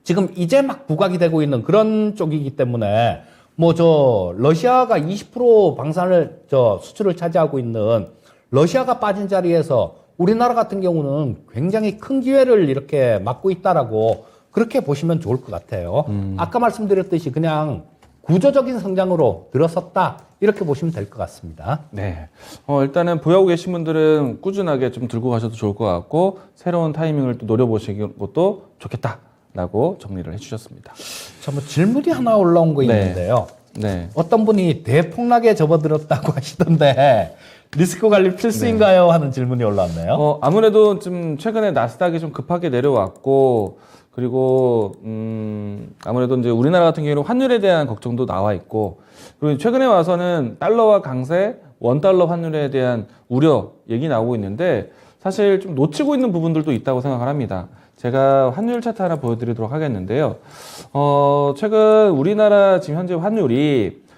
S1: 지금 이제 막 부각이 되고 있는 그런 쪽이기 때문에 뭐 저 러시아가 20% 방산을 수출을 차지하고 있는 러시아가 빠진 자리에서 우리나라 같은 경우는 굉장히 큰 기회를 이렇게 맞고 있다라고 그렇게 보시면 좋을 것 같아요. 아까 말씀드렸듯이 그냥 구조적인 성장으로 들어섰다 이렇게 보시면 될 것 같습니다.
S2: 네. 일단은 보유하고 계신 분들은 꾸준하게 좀 들고 가셔도 좋을 것 같고 새로운 타이밍을 또 노려보시는 것도 좋겠다라고 정리를 해주셨습니다.
S1: 자, 뭐 질문이 하나 올라온 거
S2: 네.
S1: 있는데요.
S2: 네.
S1: 어떤 분이 대폭락에 접어들었다고 하시던데 리스크 관리 필수인가요? 하는 질문이 올라왔네요.
S2: 아무래도 좀 최근에 나스닥이 좀 급하게 내려왔고 그리고 아무래도 이제 우리나라 같은 경우는 환율에 대한 걱정도 나와 있고 그리고 최근에 와서는 달러와 강세, 원달러 환율에 대한 우려 얘기 나오고 있는데 사실 좀 놓치고 있는 부분들도 있다고 생각을 합니다. 제가 환율 차트 하나 보여드리도록 하겠는데요. 최근 우리나라 지금 현재 환율이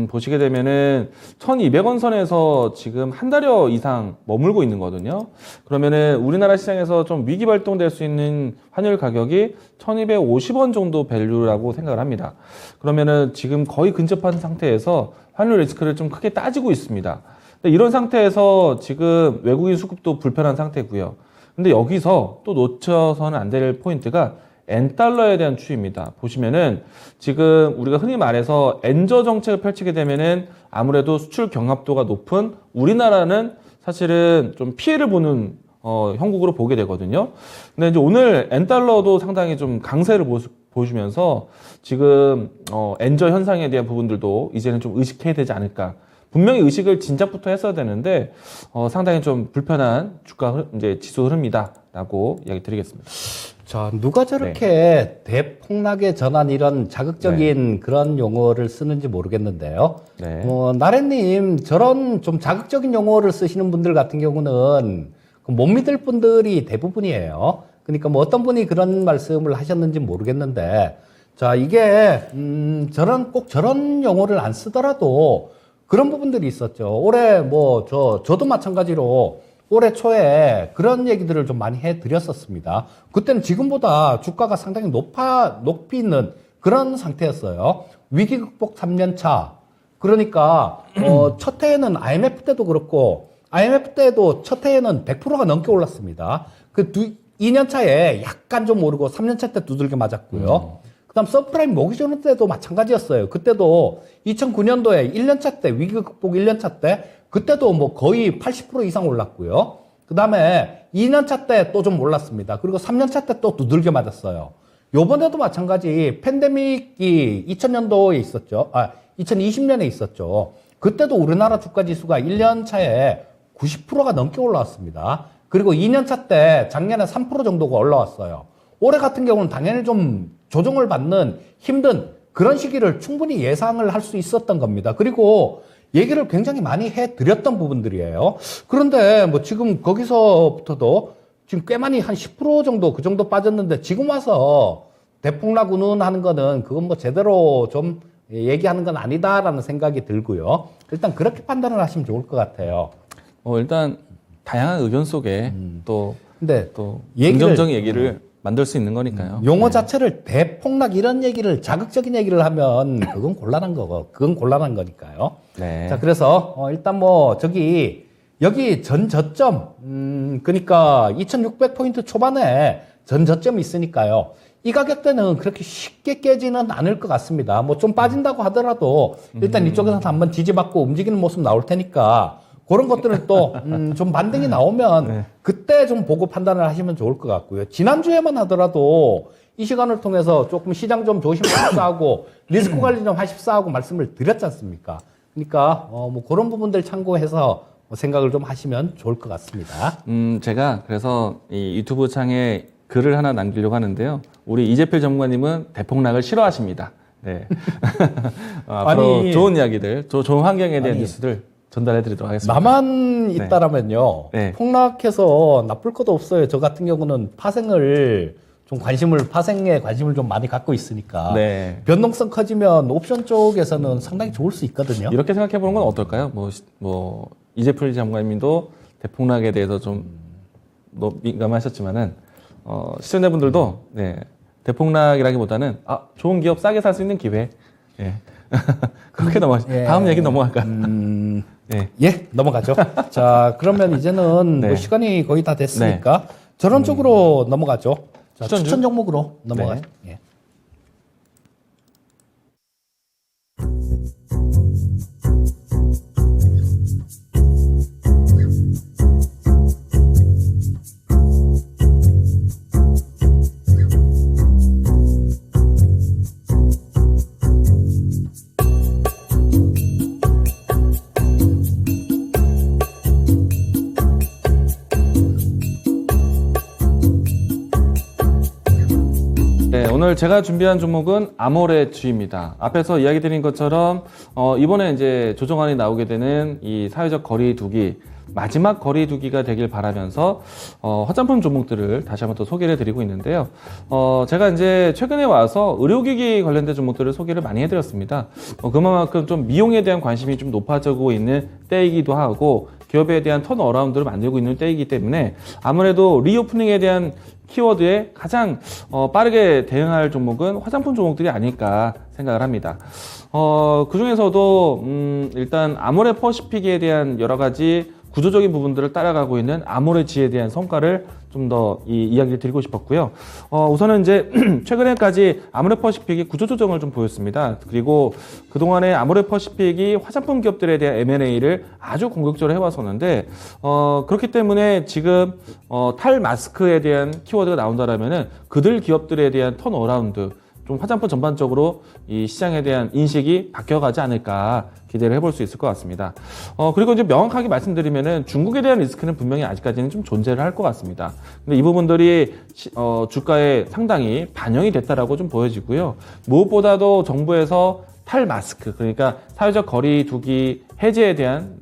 S2: 보시게 되면은 1,200원 선에서 지금 한 달여 이상 머물고 있는 거거든요. 그러면은 우리나라 시장에서 좀 위기 발동될 수 있는 환율 가격이 1,250원 정도 밸류라고 생각을 합니다. 그러면은 지금 거의 근접한 상태에서 환율 리스크를 좀 크게 따지고 있습니다. 근데 이런 상태에서 지금 외국인 수급도 불편한 상태고요. 근데 여기서 또 놓쳐서는 안 될 포인트가 N달러에 대한 추이입니다. 보시면은 지금 우리가 흔히 말해서 N저 정책을 펼치게 되면은 아무래도 수출 경합도가 높은 우리나라는 사실은 좀 피해를 보는 형국으로 보게 되거든요. 근데 이제 오늘 N달러도 상당히 좀 강세를 보여주면서 지금 N저 현상에 대한 부분들도 이제는 좀 의식해야 되지 않을까. 분명히 의식을 진작부터 했어야 되는데 상당히 좀 불편한 주가 이제 지수 흐름이다라고 이야기 드리겠습니다.
S1: 자, 누가 저렇게 대폭락에 전환 이런 자극적인 그런 용어를 쓰는지 모르겠는데요.
S2: 네.
S1: 나래님 저런 좀 자극적인 용어를 쓰시는 분들 같은 경우는 못 믿을 분들이 대부분이에요. 그러니까 뭐 어떤 분이 그런 말씀을 하셨는지 모르겠는데, 자, 이게 꼭 저런 용어를 안 쓰더라도 그런 부분들이 있었죠. 올해 뭐 저도 마찬가지로 올해 초에 그런 얘기들을 좀 많이 해드렸었습니다. 그때는 지금보다 주가가 상당히 높이 있는 그런 상태였어요. 위기 극복 3년 차. 그러니까 첫 해에는 IMF 때도 그렇고 IMF 때도 첫 해에는 100%가 넘게 올랐습니다. 그 2년 차에 약간 좀 오르고 3년 차 때 두들겨 맞았고요. 그다음 서프라임 모기지 때도 마찬가지였어요. 그때도 2009년도에 1년 차 때 위기 극복 1년 차 때 그때도 뭐 거의 80% 이상 올랐고요. 그다음에 2년 차 때 또 좀 올랐습니다. 그리고 3년 차 때 또 두들겨 맞았어요. 요번에도 마찬가지 팬데믹이 2000년도에 있었죠. 2020년에 있었죠. 그때도 우리나라 주가 지수가 1년 차에 90%가 넘게 올라왔습니다. 그리고 2년 차 때 작년에 3% 정도가 올라왔어요. 올해 같은 경우는 당연히 좀 조정을 받는 힘든 그런 시기를 충분히 예상을 할 수 있었던 겁니다. 그리고 얘기를 굉장히 많이 해드렸던 부분들이에요. 그런데 뭐 지금 거기서부터도 지금 꽤 많이 한 10% 정도 그 정도 빠졌는데 지금 와서 대폭락 운운하는 거는 그건 뭐 제대로 좀 얘기하는 건 아니다라는 생각이 들고요. 일단 그렇게 판단을 하시면 좋을 것 같아요.
S2: 일단 다양한 의견 속에 또
S1: 얘기를,
S2: 긍정적인 얘기를 만들 수 있는 거니까요.
S1: 용어 자체를 대폭락 이런 얘기를 자극적인 얘기를 하면 그건 곤란한 거고 그건 곤란한 거니까요.
S2: 네.
S1: 자, 그래서 일단 뭐 여기 전 저점 그러니까 2600포인트 초반에 전 저점이 있으니까요. 이 가격대는 그렇게 쉽게 깨지는 않을 것 같습니다. 뭐 좀 빠진다고 하더라도 일단 이쪽에서 한번 지지받고 움직이는 모습 나올 테니까 그런 것들을 또 좀 반등이 나오면
S2: 네.
S1: 그때 좀 보고 판단을 하시면 좋을 것 같고요. 지난주에만 하더라도 이 시간을 통해서 조금 시장 좀 조심하십사하고 리스크 관리 좀 하십사하고 말씀을 드렸지 않습니까? 그러니까 뭐 그런 부분들 참고해서 생각을 좀 하시면 좋을 것 같습니다.
S2: 제가 그래서 이 유튜브 창에 글을 하나 남기려고 하는데요. 우리 이재필 전문가님은 대폭락을 싫어하십니다. 네. 앞으로
S1: 아니,
S2: 좋은 이야기들, 좋은 환경에 대한 뉴스들 전달해드리도록 하겠습니다.
S1: 나만 있다라면요.
S2: 네.
S1: 폭락해서 나쁠 것도 없어요. 저 같은 경우는 파생에 관심을 좀 많이 갖고 있으니까.
S2: 네.
S1: 변동성 커지면 옵션 쪽에서는 상당히 좋을 수 있거든요.
S2: 이렇게 생각해 보는 건 어떨까요? 이재필 전문가님도 대폭락에 대해서 좀 민감하셨지만은, 시청자분들도, 네, 대폭락이라기보다는, 좋은 기업 싸게 살 수 있는 기회. 예. 그렇게
S1: 예.
S2: 다음 얘기 넘어갈까요? 네.
S1: 예, 넘어가죠. 자, 그러면 이제는
S2: 네.
S1: 뭐 시간이 거의 다 됐으니까 저런 쪽으로 넘어가죠. 자,
S2: 추천주?
S1: 추천 종목으로 넘어가죠. 예.
S2: 네, 오늘 제가 준비한 종목은 아모레주입니다. 앞에서 이야기 드린 것처럼, 이번에 이제 조정안이 나오게 되는 이 사회적 거리두기, 마지막 거리두기가 되길 바라면서, 화장품 종목들을 다시 한번 또 소개를 해드리고 있는데요. 제가 이제 최근에 와서 의료기기 관련된 종목들을 소개를 많이 해드렸습니다. 그만큼 좀 미용에 대한 관심이 좀 높아지고 있는 때이기도 하고, 기업에 대한 턴어라운드를 만들고 있는 때이기 때문에 아무래도 리오프닝에 대한 키워드에 가장 빠르게 대응할 종목은 화장품 종목들이 아닐까 생각을 합니다. 그 중에서도 일단 아모레퍼시픽에 대한 여러 가지 구조적인 부분들을 따라가고 있는 아모레지에 대한 성과를 좀 더 이야기를 드리고 싶었고요. 우선은 이제 최근에까지 아모레퍼시픽이 구조조정을 좀 보였습니다. 그리고 그동안에 아모레퍼시픽이 화장품 기업들에 대한 M&A를 아주 공격적으로 해왔었는데, 그렇기 때문에 지금 탈마스크에 대한 키워드가 나온다라면은 그들 기업들에 대한 턴어라운드, 좀 화장품 전반적으로 이 시장에 대한 인식이 바뀌어가지 않을까 기대를 해볼 수 있을 것 같습니다. 그리고 이제 명확하게 말씀드리면은 중국에 대한 리스크는 분명히 아직까지는 좀 존재를 할 것 같습니다. 근데 이 부분들이 주가에 상당히 반영이 됐다라고 좀 보여지고요. 무엇보다도 정부에서 탈마스크, 그러니까 사회적 거리 두기 해제에 대한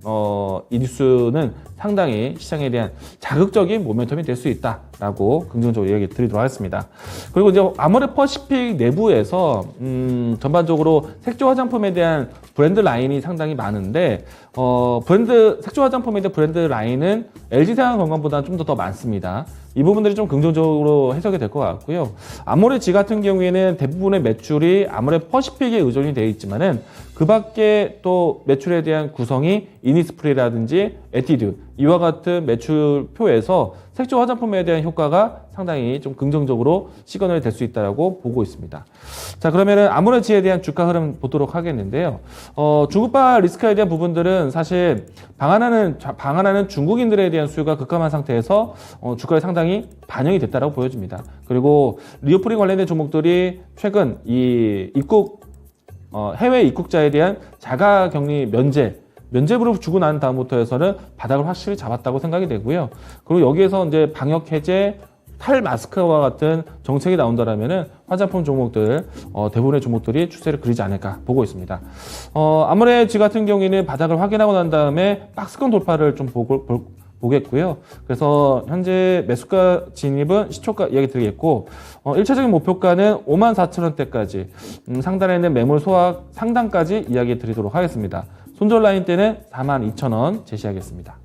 S2: 이 뉴스는 상당히 시장에 대한 자극적인 모멘텀이 될 수 있다라고 긍정적으로 이야기 드리도록 하겠습니다. 그리고 이제 아모레퍼시픽 내부에서 전반적으로 색조 화장품에 대한 브랜드 라인이 상당히 많은데 색조 화장품에 대한 브랜드 라인은 LG생활건강보다는 좀 더 많습니다. 이 부분들이 좀 긍정적으로 해석이 될 것 같고요. 아모레지 같은 경우에는 대부분의 매출이 아모레퍼시픽에 의존이 되어 있지만은 그 밖에 또 매출에 대한 구성이 이니스프리라든지 에뛰드 이와 같은 매출표에서 색조 화장품에 대한 효과가 상당히 좀 긍정적으로 시그널이 될 수 있다고 보고 있습니다. 자, 그러면은 아모레지에 대한 주가 흐름 보도록 하겠는데요. 중국발 리스크에 대한 부분들은 사실 방한하는 중국인들에 대한 수요가 급감한 상태에서 주가에 상당히 반영이 됐다고 보여집니다. 그리고 리오프닝 관련된 종목들이 최근 이 해외 입국자에 대한 자가격리 면제부를 주고 난 다음부터에서는 바닥을 확실히 잡았다고 생각이 되고요. 그리고 여기에서 이제 방역 해제, 탈마스크와 같은 정책이 나온다라면은 화장품 종목들, 대부분의 종목들이 추세를 그리지 않을까 보고 있습니다. 아모레지 같은 경우에는 바닥을 확인하고 난 다음에 박스권 돌파를 좀 보겠고요. 그래서 현재 매수가 진입은 시초가 이야기 드리겠고, 1차적인 목표가는 54,000원대까지, 상단에 있는 매물 소화 상단까지 이야기 드리도록 하겠습니다. 손절 라인 때는 42,000원 제시하겠습니다.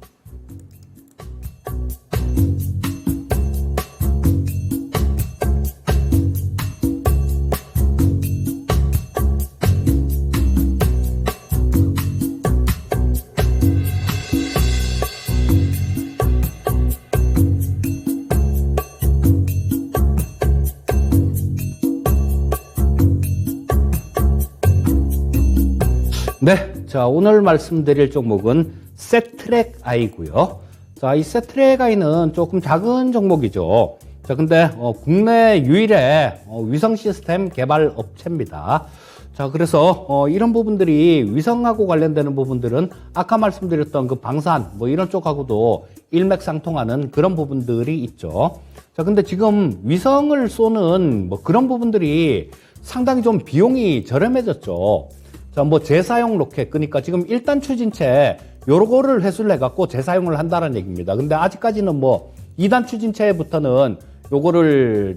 S1: 네. 자, 오늘 말씀드릴 종목은 세트랙 아이고요. 자, 이 세트랙 아이는 조금 작은 종목이죠. 자, 근데 국내 유일의 위성 시스템 개발 업체입니다. 자, 그래서 이런 부분들이 위성하고 관련되는 부분들은 아까 말씀드렸던 그 방산 뭐 이런 쪽하고도 일맥상통하는 그런 부분들이 있죠. 자, 근데 지금 위성을 쏘는 뭐 그런 부분들이 상당히 좀 비용이 저렴해졌죠. 자, 뭐 재사용 로켓, 그러니까 지금 1단 추진체 요거를 회수를 해갖고 재사용을 한다는 얘기입니다. 근데 아직까지는 뭐 2단 추진체부터는 요거를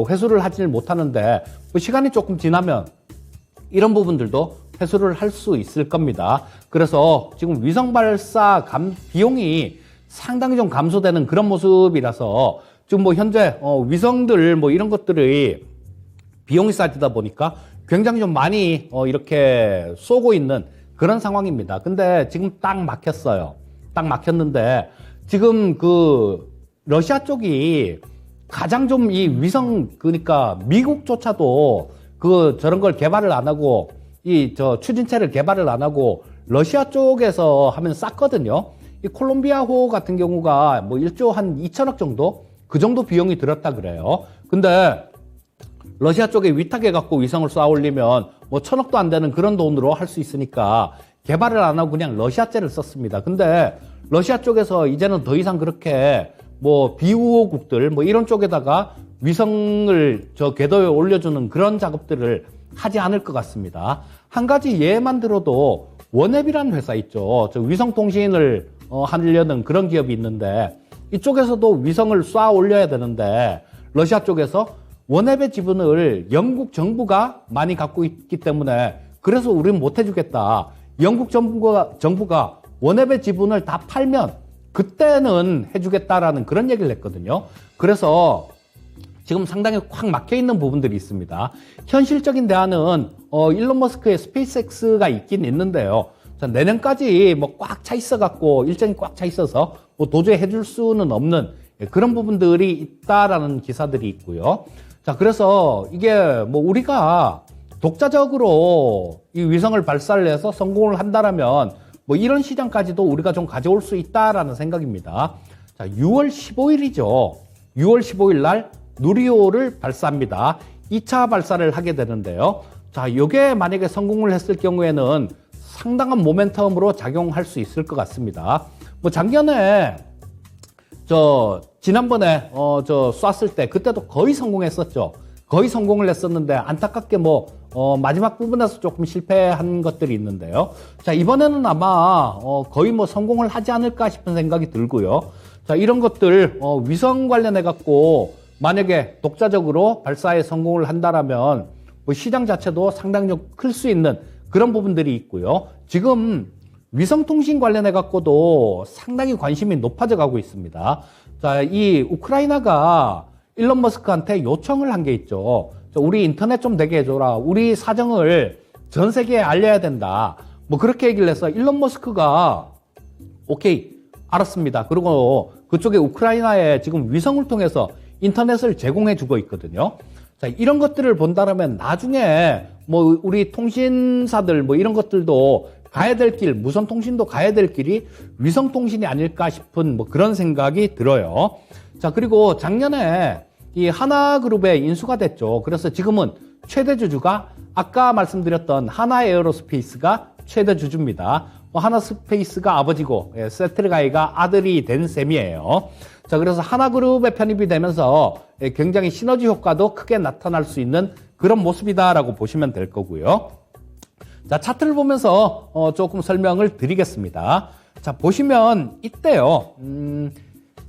S1: 회수를 하지를 못하는데 뭐 시간이 조금 지나면 이런 부분들도 회수를 할 수 있을 겁니다. 그래서 지금 위성 발사 비용이 상당히 좀 감소되는 그런 모습이라서 지금 뭐 현재 위성들 뭐 이런 것들의 비용이 싸지다 보니까 굉장히 좀 많이 이렇게 쏘고 있는 그런 상황입니다. 근데 지금 딱 막혔어요. 딱 막혔는데 지금 그 러시아 쪽이 가장 좀 이 위성, 그러니까 미국조차도 저런 걸 개발을 안 하고 추진체를 개발을 안 하고 러시아 쪽에서 하면 쌌거든요. 이 콜롬비아호 같은 경우가 뭐 1조 한 2천억 정도? 그 정도 비용이 들었다 그래요. 근데 러시아 쪽에 위탁해갖고 위성을 쏘아 올리면 뭐 1,000억도 안 되는 그런 돈으로 할 수 있으니까 개발을 안 하고 그냥 러시아제를 썼습니다. 근데 러시아 쪽에서 이제는 더 이상 그렇게 뭐 비우호국들 뭐 이런 쪽에다가 위성을 궤도에 올려주는 그런 작업들을 하지 않을 것 같습니다. 한 가지 예만 들어도 원앱이라는 회사 있죠. 위성통신을 하려는 그런 기업이 있는데 이쪽에서도 위성을 쏘아 올려야 되는데 러시아 쪽에서 원앱의 지분을 영국 정부가 많이 갖고 있기 때문에 그래서 우리는 못 해주겠다. 영국 정부가 원앱의 지분을 다 팔면 그때는 해주겠다라는 그런 얘기를 했거든요. 그래서 지금 상당히 확 막혀있는 부분들이 있습니다. 현실적인 대안은 일론 머스크의 스페이스X가 있긴 있는데요. 자, 내년까지 뭐 꽉 차 있어갖고 일정이 꽉 차 있어서 뭐 도저히 해줄 수는 없는 그런 부분들이 있다라는 기사들이 있고요. 자, 그래서 이게 뭐 우리가 독자적으로 이 위성을 발사를 해서 성공을 한다라면 뭐 이런 시장까지도 우리가 좀 가져올 수 있다라는 생각입니다. 자, 6월 15일이죠. 6월 15일 날 누리호를 발사합니다. 2차 발사를 하게 되는데요. 자, 이게 만약에 성공을 했을 경우에는 상당한 모멘텀으로 작용할 수 있을 것 같습니다. 뭐 작년에 지난번에 쐈을 때 그때도 거의 성공했었죠. 거의 성공을 했었는데 안타깝게 뭐 마지막 부분에서 조금 실패한 것들이 있는데요. 자, 이번에는 아마 거의 뭐 성공을 하지 않을까 싶은 생각이 들고요. 자, 이런 것들 위성 관련해 갖고 만약에 독자적으로 발사에 성공을 한다라면 뭐 시장 자체도 상당히 좀 클 수 있는 그런 부분들이 있고요. 지금 위성통신 관련해 갖고도 상당히 관심이 높아져 가고 있습니다. 자, 이 우크라이나가 일론 머스크한테 요청을 한 게 있죠. 우리 인터넷 좀 되게 해줘라. 우리 사정을 전 세계에 알려야 된다. 뭐 그렇게 얘기를 해서 일론 머스크가 오케이, 알았습니다. 그리고 그쪽에 우크라이나에 지금 위성을 통해서 인터넷을 제공해 주고 있거든요. 자, 이런 것들을 본다면 나중에 뭐 우리 통신사들 뭐 이런 것들도 가야 될 길, 무선 통신도 가야 될 길이 위성 통신이 아닐까 싶은 뭐 그런 생각이 들어요. 자, 그리고 작년에 이 하나그룹에 인수가 됐죠. 그래서 지금은 최대 주주가 아까 말씀드렸던 하나에어로스페이스가 최대 주주입니다. 하나스페이스가 아버지고 세트르가이가 아들이 된 셈이에요. 자, 그래서 하나그룹에 편입이 되면서 굉장히 시너지 효과도 크게 나타날 수 있는 그런 모습이다라고 보시면 될 거고요. 자, 차트를 보면서 조금 설명을 드리겠습니다. 자, 보시면 이때요.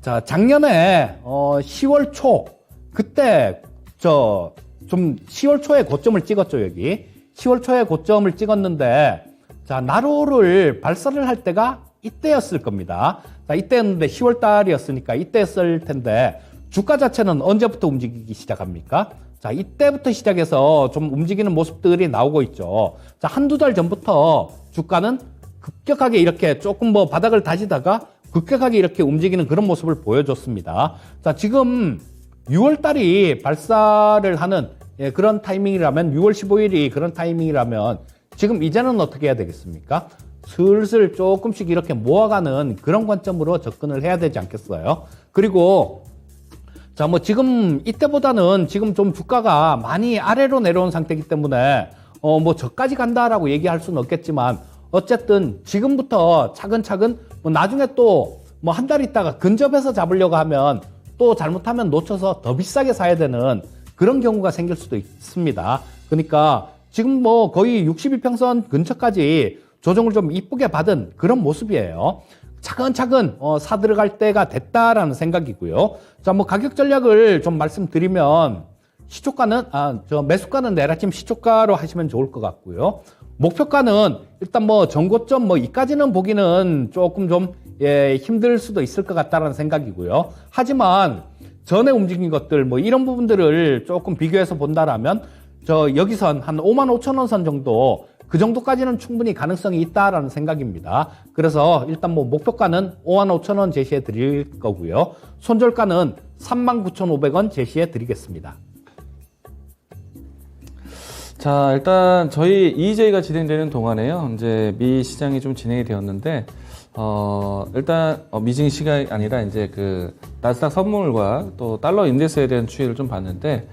S1: 자, 작년에 10월 초 그때 좀 10월 초에 고점을 찍었죠, 여기. 10월 초에 고점을 찍었는데 자, 나로를 발사를 할 때가 이때였을 겁니다. 자, 이때였는데 10월 달이었으니까 이때였을 텐데 주가 자체는 언제부터 움직이기 시작합니까? 자, 이때부터 시작해서 좀 움직이는 모습들이 나오고 있죠. 자, 한두 달 전부터 주가는 급격하게 이렇게 조금 뭐 바닥을 다지다가 급격하게 이렇게 움직이는 그런 모습을 보여줬습니다. 자, 지금 6월 달이 발사를 하는 그런 타이밍이라면 6월 15일이 그런 타이밍이라면 지금 이제는 어떻게 해야 되겠습니까? 슬슬 조금씩 이렇게 모아가는 그런 관점으로 접근을 해야 되지 않겠어요? 그리고 자, 뭐 지금 이때보다는 지금 좀 주가가 많이 아래로 내려온 상태이기 때문에 뭐 저까지 간다라고 얘기할 수는 없겠지만 어쨌든 지금부터 차근차근 뭐 나중에 또 뭐 한 달 있다가 근접해서 잡으려고 하면 또 잘못하면 놓쳐서 더 비싸게 사야 되는 그런 경우가 생길 수도 있습니다. 그러니까 지금 뭐 거의 62평선 근처까지 조정을 좀 이쁘게 받은 그런 모습이에요. 차근차근 사 들어갈 때가 됐다라는 생각이고요. 자, 뭐 가격 전략을 좀 말씀드리면 시초가는 매수가는 내일 아침 시초가로 하시면 좋을 것 같고요. 목표가는 일단 뭐 전고점 뭐 이까지는 보기는 조금 좀 힘들 수도 있을 것 같다라는 생각이고요. 하지만 전에 움직인 것들 뭐 이런 부분들을 조금 비교해서 본다라면 여기선 한 55,000원 선 정도 그 정도까지는 충분히 가능성이 있다라는 생각입니다. 그래서 일단 뭐 목표가는 55,000원 제시해 드릴 거고요. 손절가는 39,500원 제시해 드리겠습니다.
S2: 자, 일단 저희 EJ가 진행되는 동안에요. 이제 미 시장이 좀 진행이 되었는데 일단 미증 시간이 아니라 이제 그 나스닥 선물과 또 달러 인덱스에 대한 추이를 좀 봤는데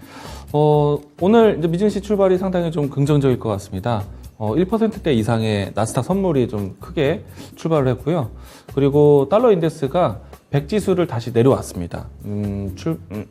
S2: 오늘 이제 미증시 출발이 상당히 좀 긍정적일 것 같습니다. 1%대 이상의 나스닥 선물이 좀 크게 출발을 했고요. 그리고 달러 인덱스가 100지수를 다시 내려왔습니다.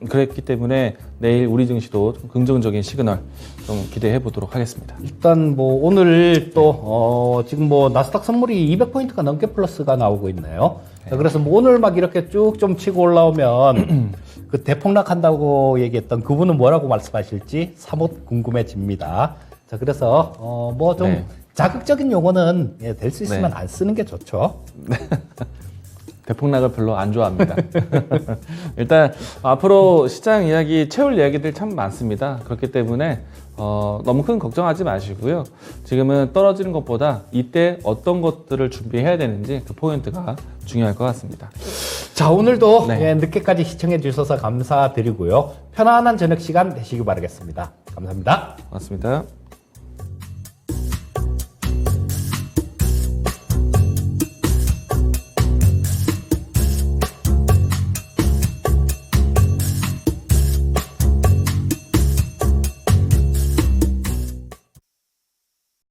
S2: 그랬기 때문에 내일 우리 증시도 좀 긍정적인 시그널 좀 기대해 보도록 하겠습니다.
S1: 일단 뭐 오늘 또 지금 뭐 나스닥 선물이 200포인트가 넘게 플러스가 나오고 있네요. 네. 그래서 뭐 오늘 막 이렇게 쭉 좀 치고 올라오면 그 대폭락한다고 얘기했던 그분은 뭐라고 말씀하실지 사뭇 궁금해집니다. 자, 그래서 뭐 좀 네. 자극적인 용어는 될 수 있으면 네. 안 쓰는 게 좋죠.
S2: 대폭락을 별로 안 좋아합니다. 일단 앞으로 시장 이야기 채울 이야기들 참 많습니다. 그렇기 때문에 너무 큰 걱정하지 마시고요. 지금은 떨어지는 것보다 이때 어떤 것들을 준비해야 되는지 그 포인트가 중요할 것 같습니다.
S1: 자, 오늘도 네. 늦게까지 시청해 주셔서 감사드리고요. 편안한 저녁 시간 되시기 바라겠습니다. 감사합니다.
S2: 고맙습니다.